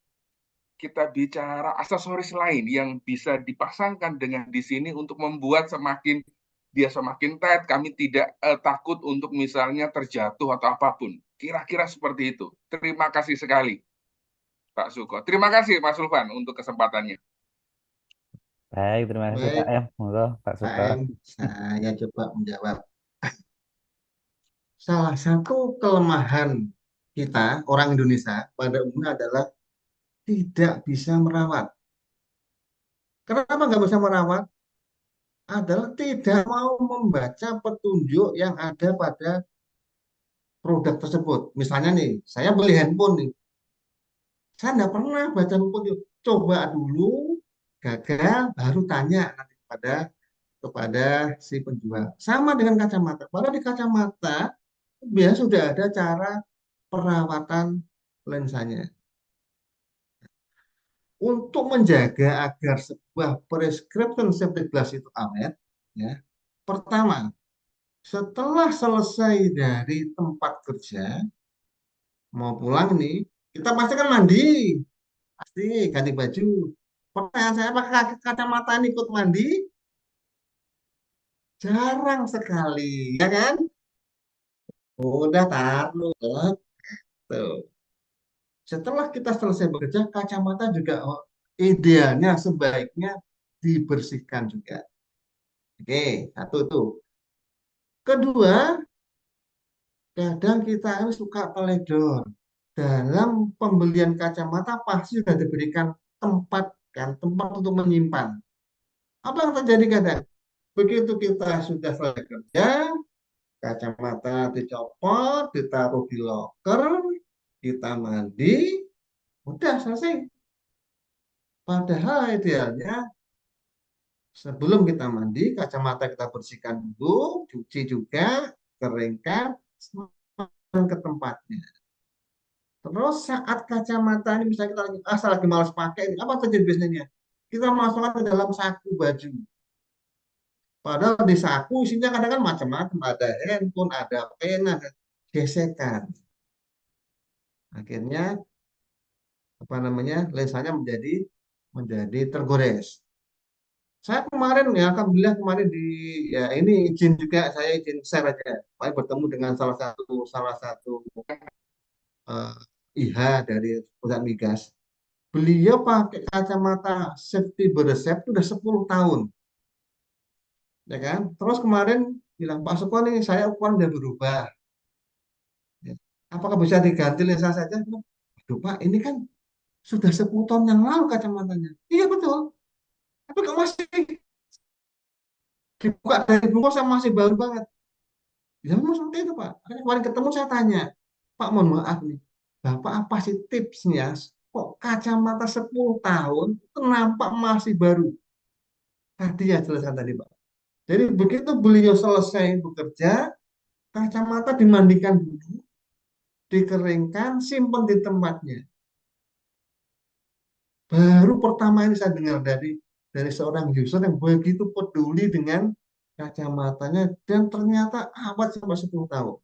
S4: kita bicara aksesoris lain yang bisa dipasangkan dengan di sini untuk membuat dia semakin tight, kami tidak takut untuk misalnya terjatuh atau apapun. Kira-kira seperti itu. Terima kasih sekali Pak Suko. Terima kasih Mas Sulfan untuk kesempatannya.
S2: Baik, terima kasih Pak
S1: Baik,
S2: M. Monggo Pak
S1: Pak
S2: Suko.
S1: M, saya coba menjawab. Salah satu kelemahan kita, orang Indonesia, pada umumnya adalah tidak bisa merawat. Kenapa nggak bisa merawat? Adalah tidak mau membaca petunjuk yang ada pada produk tersebut. Misalnya nih, saya beli handphone nih. Saya nggak pernah baca petunjuk. Coba dulu, gagal, baru tanya nanti pada kepada si penjual. Sama dengan kacamata. Kalau di kacamata biasa sudah ada cara perawatan lensanya. Untuk menjaga agar sebuah prescription safety glass itu awet, ya, pertama, setelah selesai dari tempat kerja, mau pulang nih, kita pasti kan mandi, pasti ganti baju. Pertanyaan saya, apakah kacamata ini ikut mandi? Jarang sekali, ya kan? Udah taruh, tuh. Setelah kita selesai bekerja, kacamata juga idealnya sebaiknya dibersihkan juga. Oke, satu tuh. Kedua, kadang kita ini suka teledor. Dalam pembelian kacamata pasti sudah diberikan tempat kan, tempat untuk menyimpan. Apa yang terjadi kadang? Begitu kita sudah selesai kerja, kacamata dicopot, ditaruh di loker, kita mandi, udah selesai. Padahal idealnya sebelum kita mandi, kacamata kita bersihkan dulu, cuci juga, keringkan, ke tempatnya. Terus saat kacamata ini misalnya kita lagi asal lagi malas pakai, ini apa terjadi biasanya? Kita masukkan ke dalam saku baju. Padahal di saku isinya kadang kan macam-macam, ada handphone, ada pena, ada gesekan. Akhirnya apa namanya lensanya menjadi tergores. Saya kemarin ya, alhamdulillah kemarin ya ini izin juga saya izin share aja. Saya bertemu dengan salah satu eh, IH dari perusahaan migas. Beliau pakai kacamata safety beresep itu udah 10 tahun, ya kan? Terus kemarin bilang Pak Suko nih saya ukuran udah berubah. Ya. Apakah bisa diganti lensa saja? Aduh Pak, ini kan sudah 10 tahun yang lalu kacamatanya. Iya betul. Tapi kok masih dibuka dari bungkus saya masih baru banget. Ya memang seperti itu Pak. Akhirnya kemarin ketemu saya tanya, Pak mohon maaf nih, Bapak apa sih tipsnya? Kok kacamata 10 tahun itu nampak masih baru? Tadi ya jelaskan tadi Pak. Jadi begitu beliau selesai bekerja, kacamata dimandikan dulu, dikeringkan, simpan di tempatnya. Baru pertama ini saya dengar dari seorang user yang begitu peduli dengan kacamatanya dan ternyata awet sampai 10 tahun.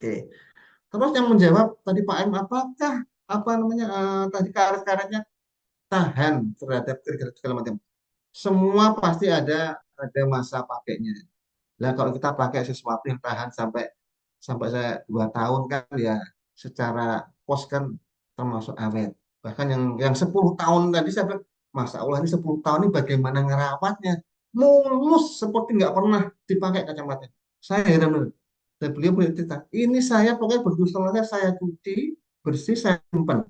S1: Oke. Terus yang menjawab tadi Pak M, apakah apa namanya tadi karet-karetnya tahan terhadap kira-kira segala macam. Semua pasti ada masa pakainya. Nah, kalau kita pakai sesuatu yang tahan sampai sampai saya 2 tahun kan ya secara kos kan termasuk awet. Bahkan yang 10 tahun tadi saya bilang, Masa Allah ini 10 tahun ini bagaimana ngerawatnya? Mulus seperti nggak pernah dipakai kacamata. Saya heran bener. Dan beliau punya cerita, ini saya pokoknya begitu selesai saya cuci, bersih, saya simpan.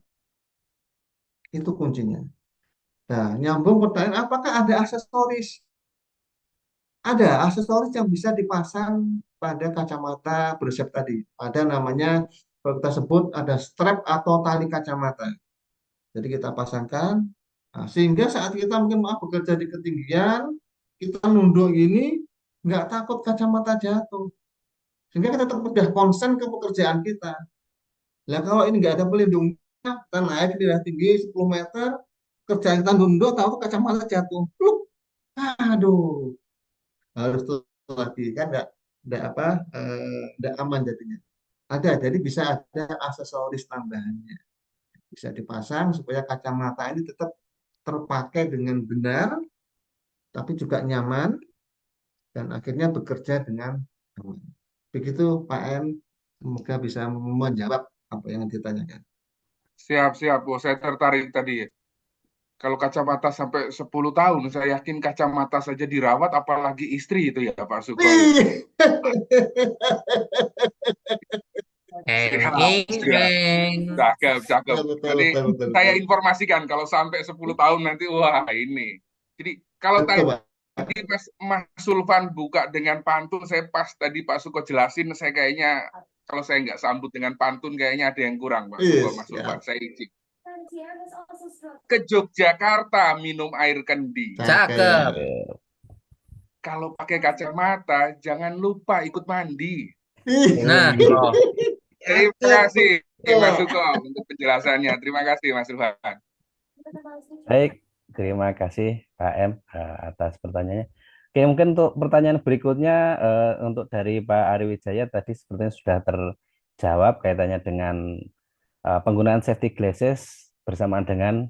S1: Itu kuncinya. Nah, nyambung pertanyaan, apakah ada aksesoris? Ada aksesoris yang bisa dipasang pada kacamata beresep tadi. Ada namanya, kalau kita sebut ada strap atau tali kacamata. Jadi kita pasangkan, nah, sehingga saat kita mungkin maaf bekerja di ketinggian, kita nunduk gini, nggak takut kacamata jatuh. Sehingga kita tetap udah konsen ke pekerjaan kita. Nah kalau ini nggak ada pelindungnya, kita naik di tinggi 10 meter, kerjaan kita nunduk, tahu kacamata jatuh. Pluk. Aduh, harus tuh lagi kan enggak apa enggak aman jadinya. Ada, jadi bisa ada aksesoris tambahannya. Bisa dipasang supaya kacamata ini tetap terpakai dengan benar, tapi juga nyaman dan akhirnya bekerja dengan aman. Begitu Pak M, semoga bisa menjawab apa yang ditanyakan.
S4: Siap, siap. Oh, saya tertarik tadi ya. Kalau kacamata sampai 10 tahun, saya yakin kacamata saja dirawat, apalagi istri itu ya Pak Suko ya.
S1: Wih.
S3: Eng,
S4: Siap,
S3: eng,
S4: siap.
S3: eng.
S4: Cakep, cakep.
S1: Ya, betul,
S4: Nanti
S1: betul, betul,
S4: saya
S1: betul.
S4: informasikan kalau sampai 10 tahun nanti, wah ini. Jadi kalau
S1: Betul,
S4: tadi
S1: Pak.
S4: Mas, Mas Sulvan buka dengan pantun, saya pas tadi Pak Suko jelasin, saya kayaknya kalau saya nggak sambut dengan pantun, kayaknya ada yang kurang Pak Suko,
S1: Yes,
S4: Mas Sulvan.
S1: ya.
S4: Saya izin. Ke Yogyakarta minum air kendi.
S1: Cakep.
S3: Cakep.
S4: kalau pakai kacamata jangan lupa ikut mandi.
S3: Nah,
S2: Oke,
S4: Terima
S1: Cakep
S4: kasih Mas
S1: tuh.
S4: Suko untuk penjelasannya. Terima kasih Mas Ruhan.
S2: baik. Terima kasih Pak M atas pertanyaannya. Oke, mungkin untuk pertanyaan berikutnya untuk dari Pak Ari Wijaya tadi sepertinya sudah terjawab kaitannya dengan penggunaan safety glasses bersamaan dengan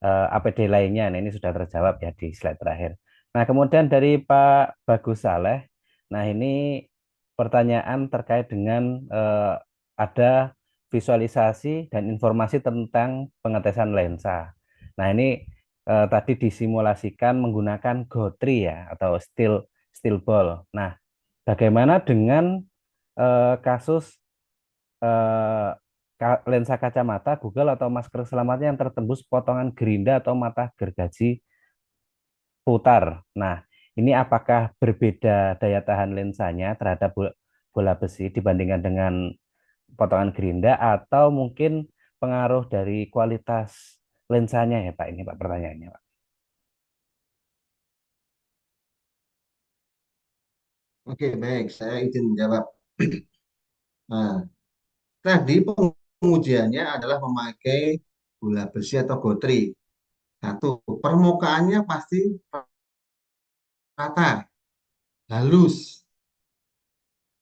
S2: APD lainnya. Nah, ini sudah terjawab ya di slide terakhir. Nah, kemudian dari Pak Bagus Saleh, nah ini pertanyaan terkait dengan ada visualisasi dan informasi tentang pengetesan lensa. Nah, ini tadi disimulasikan menggunakan GoTree ya atau steel ball. Nah, bagaimana dengan kasus eh, lensa kacamata Google atau masker selamatnya yang tertembus potongan gerinda atau mata gergaji putar. Nah, ini apakah berbeda daya tahan lensanya terhadap bola besi dibandingkan dengan potongan gerinda atau mungkin pengaruh dari kualitas lensanya ya Pak? Ini Pak pertanyaannya Pak.
S1: Oke, baik. Saya izin menjawab. Nah, tadi pengujiannya adalah memakai gula besi atau gotri. Satu, permukaannya pasti rata, halus,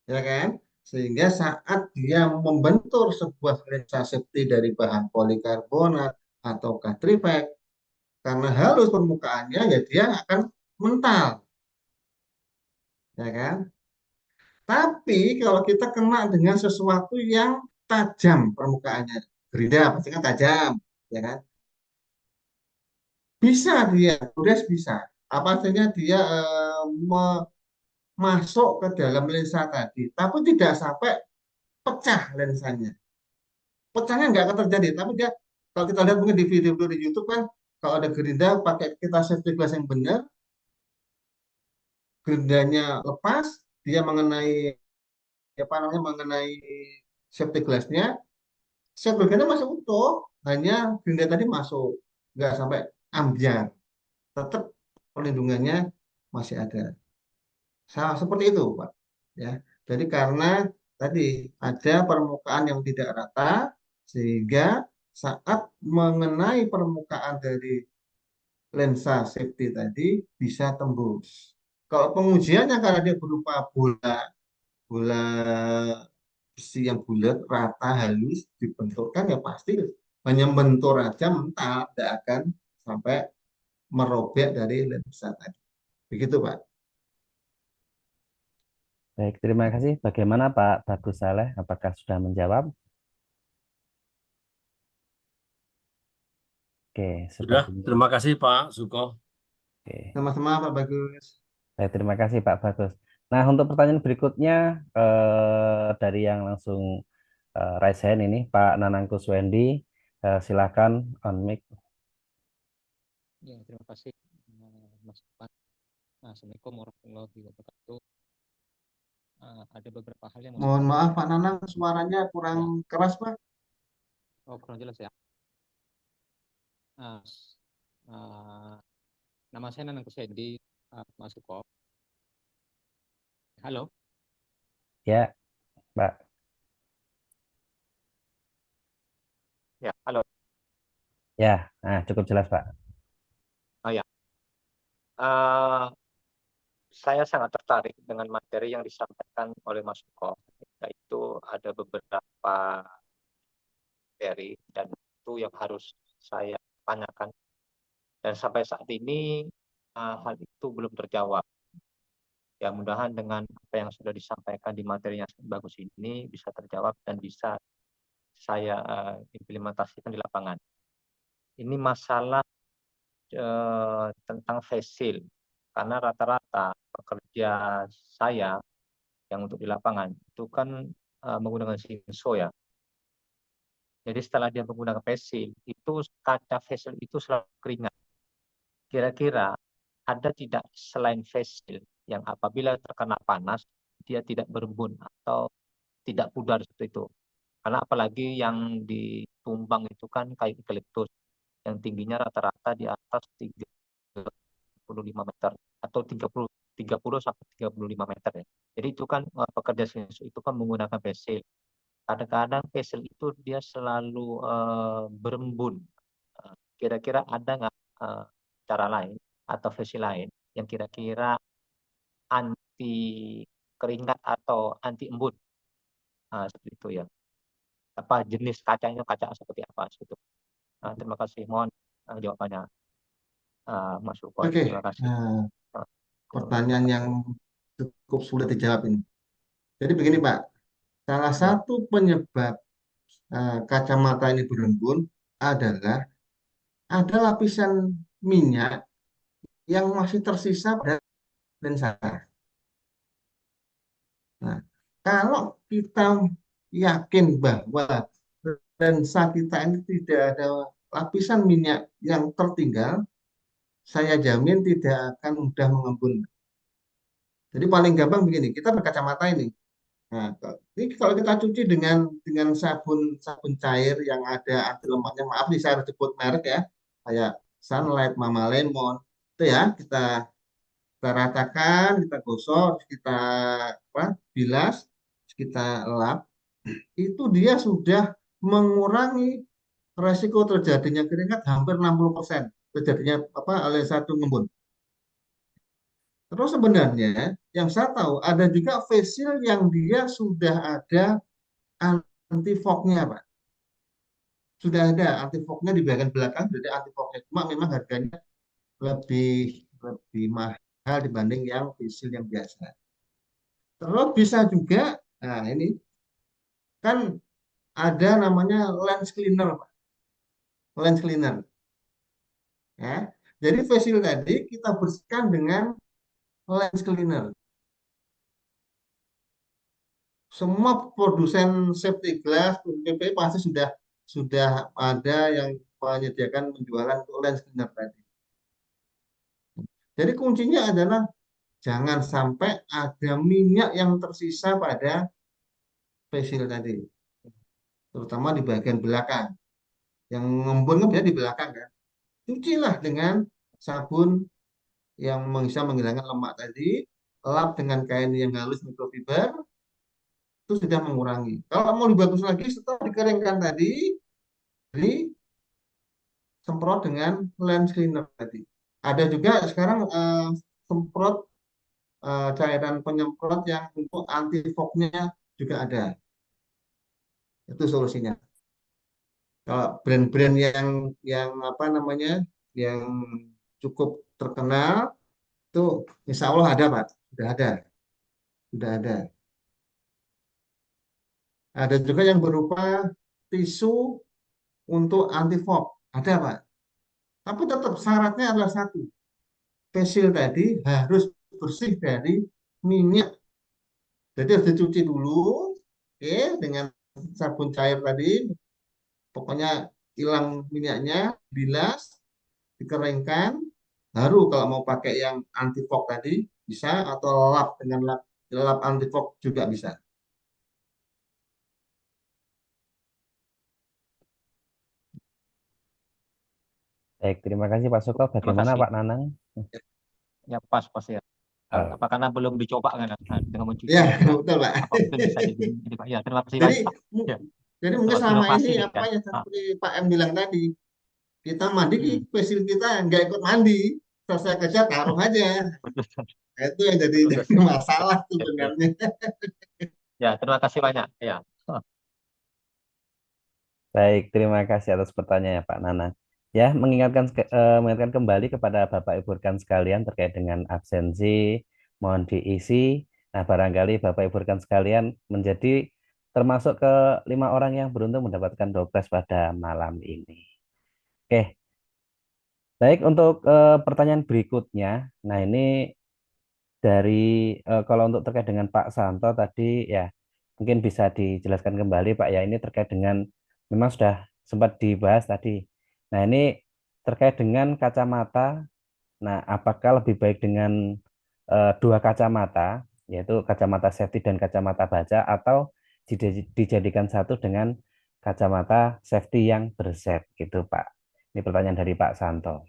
S1: ya kan? Sehingga saat dia membentur sebuah lensa safety dari bahan polikarbonat atau K-Tripack, karena halus permukaannya, ya dia akan mental, ya kan? Tapi kalau kita kena dengan sesuatu yang tajam permukaannya, gerida pasti kan tajam, ya kan? Bisa dia, progres bisa. Apa artinya dia masuk ke dalam lensa tadi, tapi tidak sampai pecah lensanya. Pecahnya nggak akan terjadi, tapi dia kalau kita lihat mungkin di video-video di YouTube kan, kalau ada gerinda pakai kita safety glass yang benar, gerindanya lepas, dia mengenai apa namanya mengenai safety glassnya, safety glassnya masih utuh, hanya gerinda tadi masuk, nggak sampai ambiar, tetap perlindungannya masih ada. Seperti itu, Pak. Ya. Jadi karena tadi ada permukaan yang tidak rata sehingga saat mengenai permukaan dari lensa safety tadi bisa tembus. Kalau pengujiannya karena dia berupa bola bola besi yang bulat, rata, halus, dibenturkan ya pasti hanya bentur aja mental, tidak akan sampai merobek dari lensa tadi. Begitu, Pak.
S2: Baik, terima kasih. Bagaimana Pak Bagus Saleh? Apakah sudah menjawab? Oke,
S5: Sudah,
S2: sepertinya.
S5: terima kasih Pak Suko.
S2: Oke.
S1: Sama-sama, Pak Bagus.
S2: Baik, terima kasih Pak Bagus. Nah, untuk pertanyaan berikutnya dari yang langsung raise hand ini, Pak Nanang Kuswendi, silakan on mic.
S6: Ya, terima kasih Mas Ivan. Assalamualaikum warahmatullahi wabarakatuh. Ada beberapa hal yang mau saya
S1: Mohon maaf,
S6: tanyakan.
S1: Pak Nanang, suaranya kurang
S6: Ya,
S1: keras, Pak.
S6: kurang jelas ya. Uh, uh, Nama saya Nanang Kusedi, Mas Suko. Halo.
S2: Ya, Pak.
S6: Ya, halo.
S2: Ya, nah, cukup jelas, Pak.
S6: Oh ya, uh, saya sangat tertarik dengan materi yang disampaikan oleh Mas Suko. Yaitu ada beberapa materi dan itu yang harus saya tanyakan. Dan sampai saat ini hal itu belum terjawab. Ya, mudahan dengan apa yang sudah disampaikan di materi yang bagus ini bisa terjawab dan bisa saya implementasikan di lapangan. Ini masalah tentang face shield, karena rata-rata pekerja saya yang untuk di lapangan itu kan menggunakan Shinso ya. Jadi setelah dia menggunakan face shield, itu kaca face shield itu selalu keringat. Kira-kira ada tidak selain face shield yang apabila terkena panas dia tidak berembun atau tidak pudar seperti itu? Karena apalagi yang ditumbang itu kan kayu eukaliptus yang tingginya rata-rata di atas 35 meter atau 30 30 sampai 35 meter ya. Jadi itu kan pekerja Shinso itu kan menggunakan face. Kadang-kadang face itu dia selalu berembun. Kira-kira ada nggak cara lain atau face lain yang kira-kira anti keringat atau anti embun? Seperti itu ya. Apa jenis kacanya, kaca seperti apa gitu. Terima kasih. Mohon jawabannya, Mas Suko.
S1: Oke,
S6: Terima kasih.
S1: pertanyaan yang cukup sulit dijawab ini. Jadi begini Pak, salah
S6: Ya.
S1: satu penyebab kacamata ini berembun adalah ada lapisan minyak yang masih tersisa pada lensa. Nah, kalau kita yakin bahwa lensa kita ini tidak ada lapisan minyak yang tertinggal, saya jamin tidak akan mudah mengembun. Jadi paling gampang begini, kita berkacamata ini. Nah, ini kalau kita cuci dengan sabun sabun cair yang ada anti lemaknya, maaf nih saya harus sebut merek ya, kayak Sunlight, Mama Lemon, itu ya kita ratakan, kita gosok, kita apa, bilas, kita lap, itu dia sudah mengurangi resiko terjadinya keringat hampir 60%, terjadinya apa oleh satu ngembun. Terus sebenarnya yang saya tahu ada juga facial yang dia sudah ada anti fognya Pak. Sudah ada anti fognya di bagian belakang, jadi anti fognya. Cuma memang harganya lebih lebih mahal dibanding yang facial yang biasa. Terus bisa juga, nah ini kan ada namanya lens cleaner Pak. Lens cleaner. Ya. Jadi facial tadi kita bersihkan dengan lens cleaner. Semua produsen safety glass, PP pasti sudah ada yang menyediakan penjualan untuk lens cleaner tadi. Jadi kuncinya adalah jangan sampai ada minyak yang tersisa pada facial tadi, terutama di bagian belakang. Yang ngembun kan biasanya di belakang kan. Cucilah dengan sabun yang bisa menghilangkan lemak tadi, lap dengan kain yang halus microfiber, itu sudah mengurangi. Kalau mau dibagus lagi setelah dikeringkan tadi, semprot dengan lens cleaner tadi. Ada juga sekarang semprot cairan penyemprot yang untuk anti fognya juga ada. Itu solusinya. Kalau brand-brand yang apa namanya, yang cukup terkenal itu insya Allah ada Pak, sudah ada, sudah ada. Ada juga yang berupa tisu untuk anti fog, ada Pak. Tapi tetap syaratnya adalah satu, facial tadi harus bersih dari minyak. Jadi harus dicuci dulu, oke, dengan sabun cair tadi, pokoknya hilang minyaknya, bilas, dikeringkan, baru kalau mau pakai yang anti fog tadi bisa, atau lap dengan lap anti fog juga bisa.
S2: Baik, terima kasih Pak Suko.
S6: Terima
S2: Bagaimana
S6: kasih.
S2: Pak Nanang?
S6: Ya pas ya. Apa karena belum dicoba kan dengan mencuci
S1: Ya,
S6: itu kan?
S1: betul Pak.
S6: Apa mungkin bisa jadi Pak? Ya, terima kasih
S1: Jadi,
S6: banyak Pak. Ya,
S1: jadi mungkin
S6: buat
S1: selama
S6: inovasi
S1: ini
S6: nih
S1: apa
S6: kan.
S1: yang seperti Pak M bilang tadi, kita mandi,
S6: Hmm.
S1: facial kita nggak ikut mandi, selesai kerja taruh aja.
S6: Betul.
S1: Nah, itu yang jadi
S6: Betul.
S1: masalah
S6: Ya,
S1: sebenarnya.
S6: ya, terima kasih banyak. Ya.
S2: Baik, terima kasih atas pertanyaannya Pak Nanang. Ya, mengingatkan kembali kepada Bapak Ibu rekan sekalian terkait dengan absensi, mohon diisi. Nah, barangkali Bapak Ibu rekan sekalian menjadi termasuk ke 5 orang yang beruntung mendapatkan door prize pada malam ini. Oke, baik untuk pertanyaan berikutnya. Nah, ini dari kalau untuk terkait dengan Pak Santo tadi ya mungkin bisa dijelaskan kembali Pak ya, ini terkait dengan memang sudah sempat dibahas tadi. Nah, ini terkait dengan kacamata. Nah, apakah lebih baik dengan dua kacamata, yaitu kacamata safety dan kacamata baca, atau dijadikan satu dengan kacamata safety yang berset gitu Pak? Ini pertanyaan dari Pak Santo.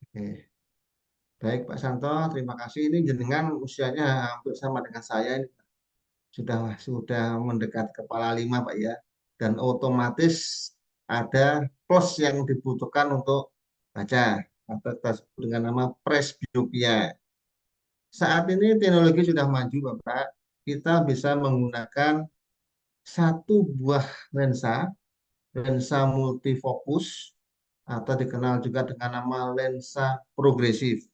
S1: Oke. Baik Pak Santo, terima kasih. Ini jenengan usianya hampir sama dengan saya. Ini sudah mendekat kepala 5 Pak ya. Dan otomatis ada plus yang dibutuhkan untuk baca atau kita sebut dengan nama presbiopia. Saat ini teknologi sudah maju Bapak. Kita bisa menggunakan satu buah lensa multifokus atau dikenal juga dengan nama lensa progresif.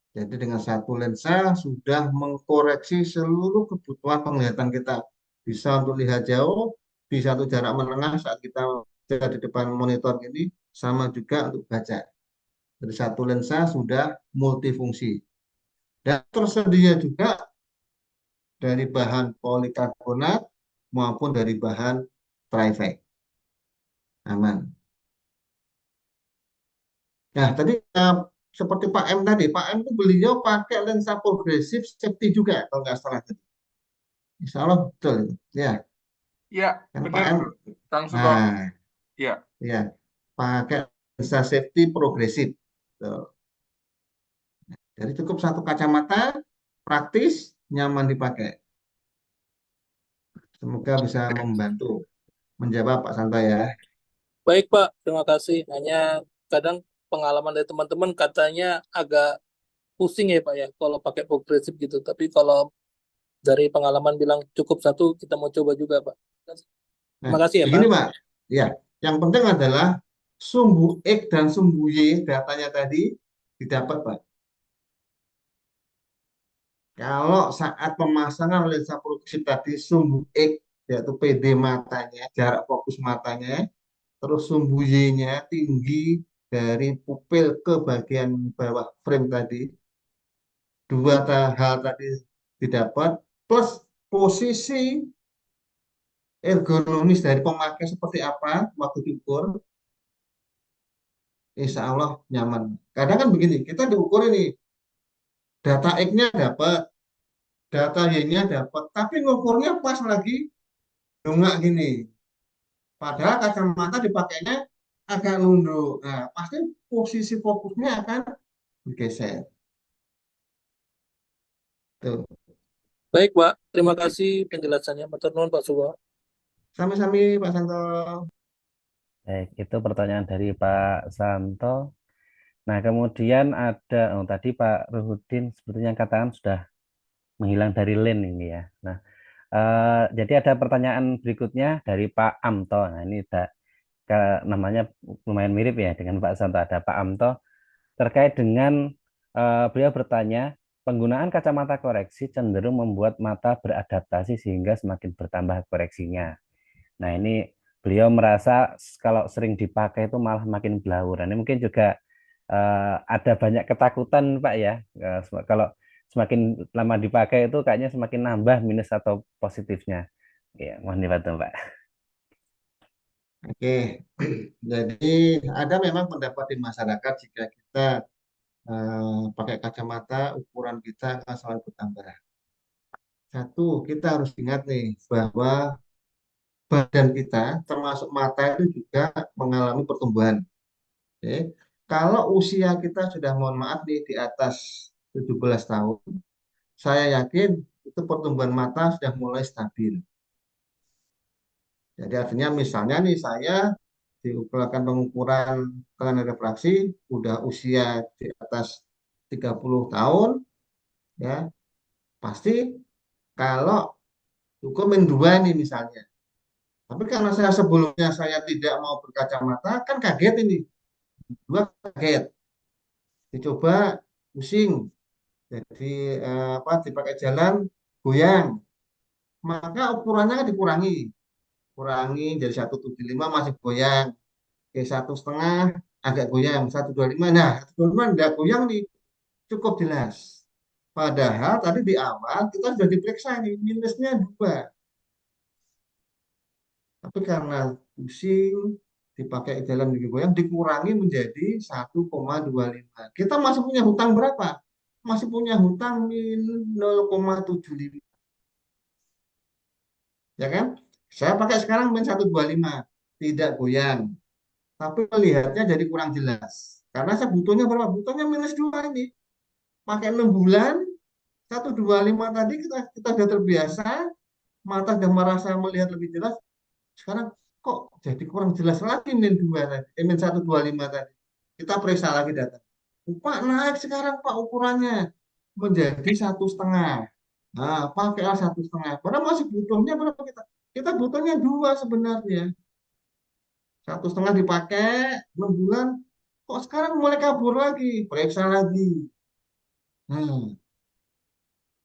S1: Jadi dengan satu lensa sudah mengkoreksi seluruh kebutuhan penglihatan kita. Bisa untuk lihat jauh, bisa untuk jarak menengah saat kita berada di depan monitor ini, sama juga untuk baca. Dari satu lensa sudah multifungsi. Dan tersedia juga dari bahan polikarbonat maupun dari bahan trifect. Aman. Nah, tadi seperti Pak M tadi, Pak M itu beliau pakai lensa progresif safety juga, kalau nggak salah. Insya Allah betul itu. Ya,
S4: Ya,
S1: kan Pak
S4: benar,
S1: M.
S4: Kang Suko.
S1: Nah,
S4: Ya,
S1: ya, pakai lensa safety progresif. Tuh. Jadi cukup satu kacamata, praktis, nyaman dipakai. Semoga bisa membantu menjawab Pak Santo ya.
S5: Baik, Pak. Terima kasih. Hanya kadang pengalaman dari teman-teman katanya agak pusing ya, Pak ya, kalau pakai progresif gitu. Tapi kalau dari pengalaman bilang cukup satu, kita mau coba juga, Pak.
S1: Nah,
S5: Terima kasih ya, Pak.
S1: begini Pak. Ya, yang penting adalah sumbu X dan sumbu Y datanya tadi didapat Pak. Kalau saat pemasangan lensa progresif tadi sumbu X yaitu PD matanya, jarak fokus matanya, terus sumbu Y-nya tinggi dari pupil ke bagian bawah frame tadi, dua hal tadi didapat, plus posisi ergonomis dari pemakai seperti apa waktu diukur, insya Allah nyaman. Kadang kan begini, kita diukur ini, data X-nya dapat, data Y-nya dapat, tapi ngukurnya pas lagi dongak gini. Padahal kacamata dipakainya agak nunduk. Nah, pasti posisi fokusnya akan bergeser. Tuh.
S5: Baik, Pak. Terima kasih penjelasannya. Matur nuwun, Pak Suwo.
S1: Sami-sami Pak Santo.
S2: Baik, itu pertanyaan dari Pak Santo. Nah, kemudian ada, oh tadi Pak Ruhudin sepertinya katakan sudah menghilang dari lane ini ya. Nah, jadi ada pertanyaan berikutnya dari Pak Amto. Nah, ini namanya lumayan mirip ya dengan Pak Santo. Ada Pak Amto terkait dengan beliau bertanya, penggunaan kacamata koreksi cenderung membuat mata beradaptasi sehingga semakin bertambah koreksinya. Nah, ini beliau merasa kalau sering dipakai itu malah makin blur. Ini mungkin juga ada banyak ketakutan, Pak ya. Kalau semakin lama dipakai itu kayaknya semakin nambah minus atau positifnya. Ya, mohon dibantu, Pak.
S1: Oke, jadi ada memang pendapat di masyarakat jika kita pakai kacamata, ukuran kita akan selalu bertambah. Satu, kita harus ingat nih bahwa badan kita, termasuk mata itu juga mengalami pertumbuhan. Oke. Kalau usia kita sudah, mohon maaf nih, di atas 17 tahun, saya yakin itu pertumbuhan mata sudah mulai stabil. Jadi artinya misalnya nih saya dilakukan pengukuran tekanan refraksi udah usia di atas 30 tahun ya pasti kalau hukum dua nih misalnya. Tapi karena saya sebelumnya saya tidak mau berkacamata kan kaget ini. Dua kaget. Dicoba pusing. Jadi dipakai jalan goyang. Maka ukurannya dikurangi. Kurangi dari 175 masih goyang. Oke, 1,5 agak goyang, 125. Nah, 125 enggak goyang nih, cukup jelas. Padahal tadi di awal kita sudah diperiksa nih, minusnya 2. Tapi karena pusing, dipakai jalan lebih goyang, dikurangi menjadi 1,25. Kita masih punya hutang berapa? Masih punya hutang min 0,75. Ya kan? Saya pakai sekarang min 125. Tidak goyang. Tapi melihatnya jadi kurang jelas. Karena saya butuhnya berapa? Butuhnya minus 2 ini. Pakai 6 bulan, 125 tadi kita sudah terbiasa, mata sudah merasa melihat lebih jelas. Sekarang kok jadi kurang jelas lagi min 2 tadi, min 125 tadi. Kita periksa lagi data. Pak naik sekarang Pak ukurannya menjadi 1,5. Nah, pakailah 1,5. Padahal masih butuhnya berapa kita? Kita butuhnya 2 sebenarnya. 1,5 dipakai 6 bulan. Kok sekarang mulai kabur lagi? Periksa lagi. Nah,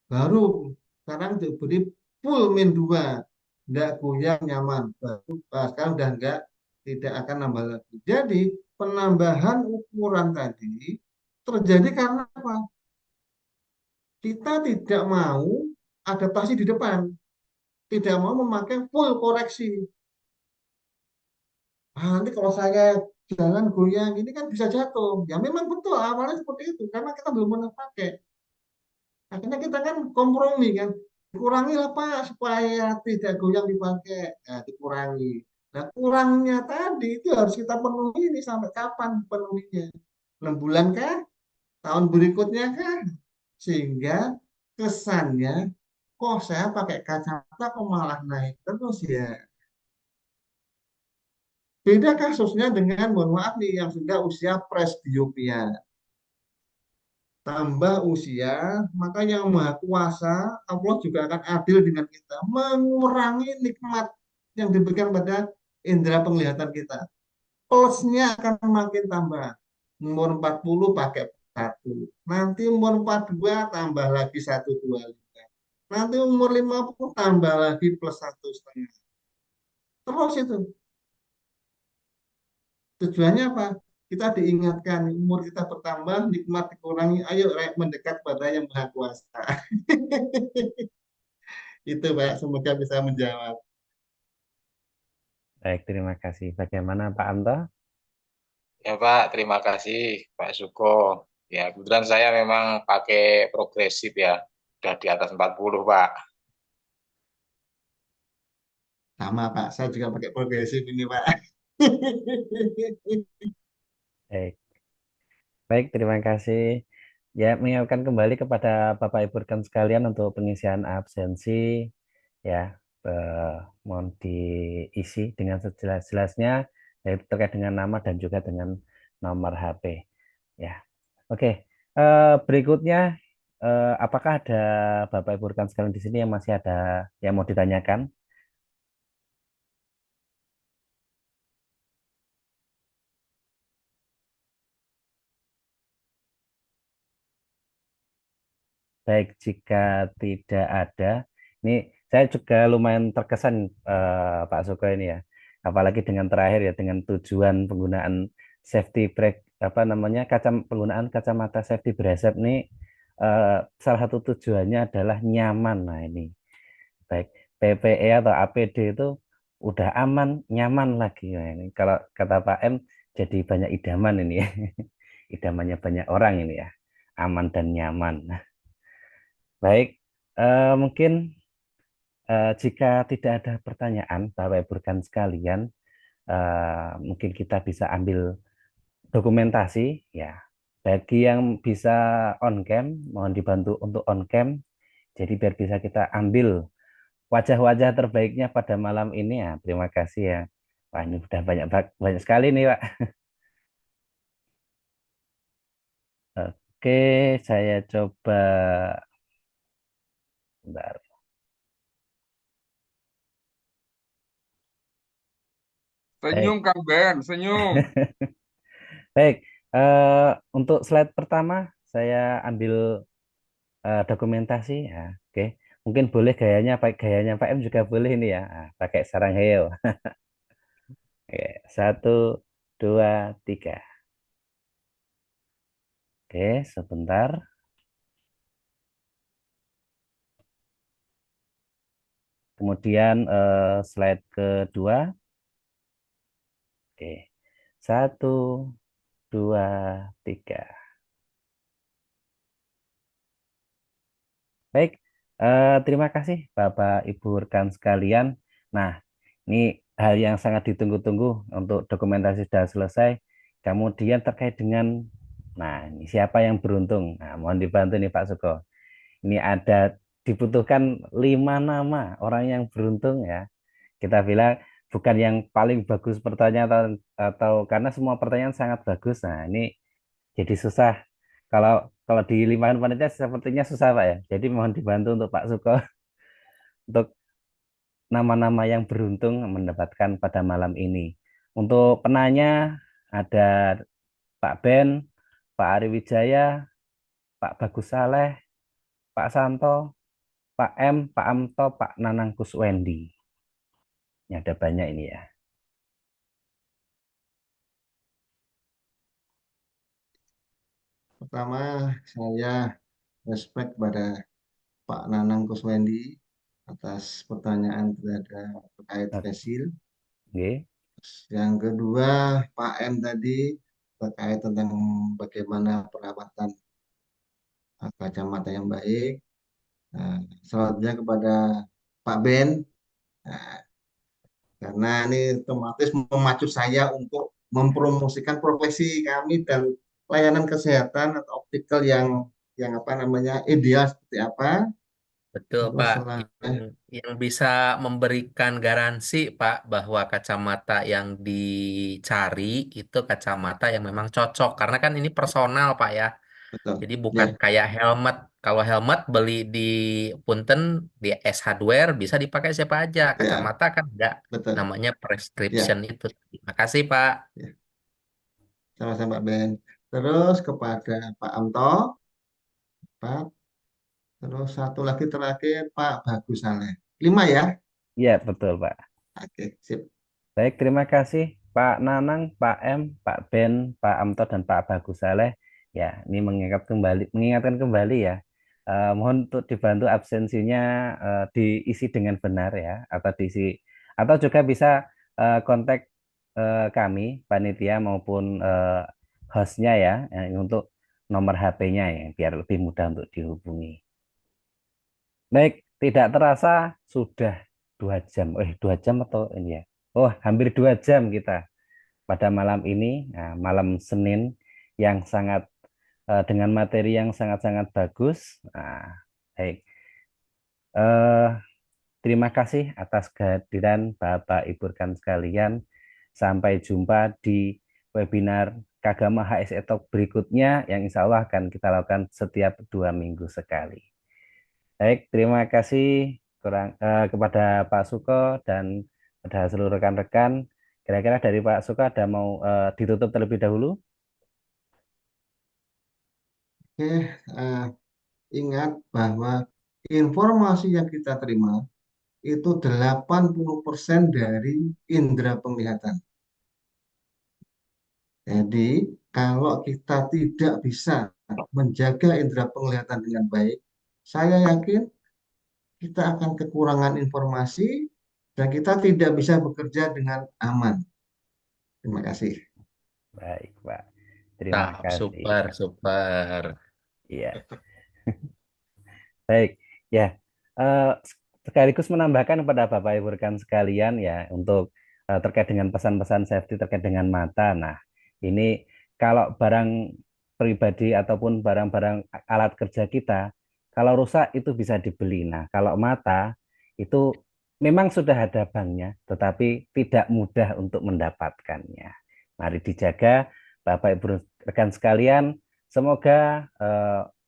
S1: baru sekarang diberi full min 2. Enggak goyang nyaman. Baru sekarang udah enggak, tidak akan nambah lagi. Jadi penambahan ukuran tadi terjadi karena apa? Kita tidak mau adaptasi di depan. Tidak mau memakai full koreksi. Nanti kalau saya jalan goyang ini kan bisa jatuh. Ya memang betul awalnya seperti itu karena kita belum pernah pakai. Akhirnya kita kan kompromi kan. Dikurangi lah Pak supaya tidak goyang dipakai. Nah, dikurangi. Nah, kurangnya tadi itu harus kita penuhi ini sampai kapan penuhinya? 6 bulan kah? Tahun berikutnya kah? Sehingga kesannya kok saya pakai kacamata kok malah naik terus ya. Beda kasusnya dengan mohon maaf nih yang sudah usia presbiopia. Tambah usia, maka yang maha kuasa, Allah juga akan adil dengan kita. Mengurangi nikmat yang diberikan pada indera penglihatan kita. Plusnya akan makin tambah. Umur 40 pakai satu. Nanti umur 42 tambah lagi 125. Nanti umur 50 tambah lagi plus 1,5. Terus itu. Tujuannya apa? Kita diingatkan umur kita bertambah, nikmat dikurangi, ayo mendekat pada yang maha kuasa. Itu Pak, semoga bisa menjawab.
S2: Baik, terima kasih. Bagaimana Pak Anto?
S7: Ya Pak, terima kasih Pak Suko. Ya, kebetulan saya memang pakai progresif ya. Udah di atas 40 Pak.
S1: Sama Pak, saya juga pakai progresif ini Pak.
S2: Baik, baik, terima kasih. Ya, mengingatkan kembali kepada Bapak Ibu rekan sekalian untuk pengisian absensi, ya, eh, mohon diisi dengan sejelas-jelasnya, yaitu terkait dengan nama dan juga dengan nomor HP. Ya, oke. Berikutnya, apakah ada Bapak Ibu rekan sekalian di sini yang masih ada yang mau ditanyakan? Baik, jika tidak ada, ini saya juga lumayan terkesan Pak Suko ini ya, apalagi dengan terakhir ya dengan tujuan penggunaan safety brake apa namanya penggunaan kacamata safety bracelet ini eh, salah satu tujuannya adalah nyaman. Nah ini baik PPE atau APD itu udah aman, nyaman lagi. Nah, ini kalau kata Pak M jadi banyak idaman ini ya, idamannya banyak orang ini ya, aman dan nyaman. Baik, mungkin jika tidak ada pertanyaan, Bapak Ibu rekan sekalian, mungkin kita bisa ambil dokumentasi ya. Bagi yang bisa on cam, mohon dibantu untuk on cam. Jadi biar bisa kita ambil wajah-wajah terbaiknya pada malam ini ya. Terima kasih ya. Wah, ini udah banyak banyak sekali nih, Pak. Oke, saya coba. Bentar.
S4: Senyum
S2: Baik.
S4: Kang Ben, senyum.
S2: Baik, untuk slide pertama saya ambil dokumentasi ya. Oke, mungkin boleh gayanya Pak M juga boleh ini ya. Pakai sarang heo. Oke, satu, dua, tiga. Oke, sebentar. Kemudian slide kedua. Oke, satu, dua, tiga. Baik, terima kasih Bapak Ibu rekan sekalian. Nah, ini hal yang sangat ditunggu-tunggu untuk dokumentasi sudah selesai. Kemudian terkait dengan, nah ini siapa yang beruntung? Nah, mohon dibantu nih Pak Suko. Ini ada dibutuhkan 5 nama orang yang beruntung ya. Kita bilang bukan yang paling bagus pertanyaan atau karena semua pertanyaan sangat bagus. Nah, ini jadi susah. Kalau kalau dilimpahkan panitia sepertinya susah Pak ya. Jadi mohon dibantu untuk Pak Suko untuk nama-nama yang beruntung mendapatkan pada malam ini. Untuk penanya ada Pak Ben, Pak Ari Wijaya, Pak Bagus Saleh, Pak Santo, Pak M, Pak Amto, Pak Nanang Kuswendi. Ini ada banyak ini ya.
S1: Pertama, saya respect pada Pak Nanang Kuswendi atas pertanyaan terkait
S2: Oke.
S1: Fesil.
S2: Oke.
S1: Yang kedua, Pak M tadi terkait tentang bagaimana perawatan kacamata yang baik. Nah, selanjutnya kepada Pak Ben, nah, karena ini otomatis memacu saya untuk mempromosikan profesi kami dan layanan kesehatan atau optical yang apa namanya ideal seperti apa.
S3: Betul,
S1: Terus
S3: Pak.
S1: selanjutnya,
S3: Yang bisa memberikan garansi, Pak, bahwa kacamata yang dicari itu kacamata yang memang cocok. Karena kan ini personal, Pak ya.
S1: betul.
S3: Jadi
S1: Ya,
S3: bukan kayak helmet. Kalau helmet beli di Punten, di S Hardware, bisa dipakai siapa aja.
S1: ya,
S3: Kacamata kan enggak.
S1: betul.
S3: Namanya prescription
S1: Ya,
S3: itu. Terima kasih, Pak.
S1: ya. Sama-sama Pak Ben. Terus kepada Pak Amto, Pak. Terus satu lagi terakhir Pak Bagus Saleh. 5 ya?
S2: Iya, betul, Pak.
S1: Oke, sip.
S2: Baik, terima kasih Pak Nanang, Pak M, Pak Ben, Pak Amto, dan Pak Bagus Saleh. Ya, ini mengingatkan kembali ya. Mohon untuk dibantu absensinya diisi dengan benar ya, atau diisi, atau juga bisa kontak kami, panitia maupun hostnya ya, untuk nomor HP-nya ya, biar lebih mudah untuk dihubungi. Baik, tidak terasa sudah 2 jam. 2 jam atau ini ya? Oh, hampir 2 jam kita pada malam ini, nah, malam Senin yang sangat dengan materi yang sangat-sangat bagus. Nah, baik. Eh, Terima kasih atas kehadiran Bapak Ibu rekan sekalian. Sampai jumpa di webinar Kagama HSE Talk berikutnya yang insya Allah akan kita lakukan setiap 2 minggu sekali. Baik, terima kasih kepada Pak Suko dan pada seluruh rekan-rekan. Kira-kira dari Pak Suko ada mau ditutup terlebih dahulu?
S1: Oke, eh, ingat bahwa informasi yang kita terima itu 80% dari indera penglihatan. Jadi, kalau kita tidak bisa menjaga indera penglihatan dengan baik, saya yakin kita akan kekurangan informasi dan kita tidak bisa bekerja dengan aman. Terima kasih.
S2: Baik, Pak. Terima kasih.
S3: Super, super.
S2: Iya. Baik, ya. Eh, Sekaligus menambahkan kepada Bapak Ibu rekan sekalian ya untuk terkait dengan pesan-pesan safety terkait dengan mata. Nah, ini kalau barang pribadi ataupun barang-barang alat kerja kita, kalau rusak itu bisa dibeli. Nah, kalau mata itu memang sudah ada banknya, tetapi tidak mudah untuk mendapatkannya. Mari dijaga, Bapak Ibu rekan sekalian. Semoga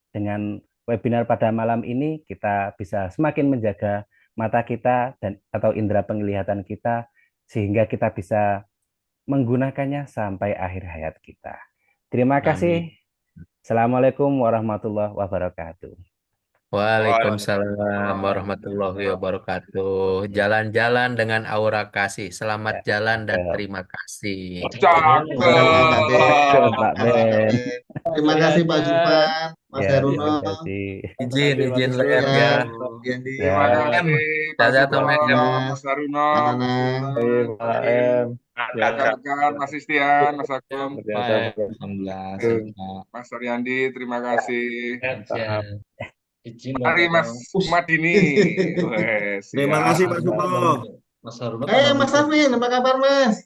S2: dengan webinar pada malam ini kita bisa semakin menjaga mata kita dan atau indera penglihatan kita sehingga kita bisa menggunakannya sampai akhir hayat kita. Terima kasih.
S3: Amin.
S2: Assalamualaikum warahmatullahi wabarakatuh.
S3: Waalaikumsalam warahmatullahi wabarakatuh. Jalan-jalan dengan aura kasih. Selamat
S2: Ya,
S3: jalan dan
S2: cakep.
S3: terima kasih.
S1: Terima kasih,
S2: Pak Ben.
S1: Terima kasih Pak Zulfan, Mas
S2: Ya,
S1: Heruno,
S2: terima kasih.
S3: Izin
S4: Terima
S3: Ler ya.
S1: Yandi,
S3: Terima
S2: Ya,
S3: kasih Pak
S4: Suko,
S3: Em.
S4: Mas Haruno,
S1: Pak
S4: Mas
S1: Nanang.
S4: Zulfan,
S2: Pak
S4: Mas
S2: M.
S4: rekan-rekan, Mas Istian, Mas Agung,
S7: Baik, alhamdulillah.
S4: Mas Suryandi, terima kasih.
S3: Siap.
S7: Izin
S4: Mari Mas
S1: Us.
S4: Madini. Weh,
S8: Terima
S4: siap.
S8: kasih Pak Suko.
S7: Mas Haruna
S1: Mas Arvin, apa kabar Mas?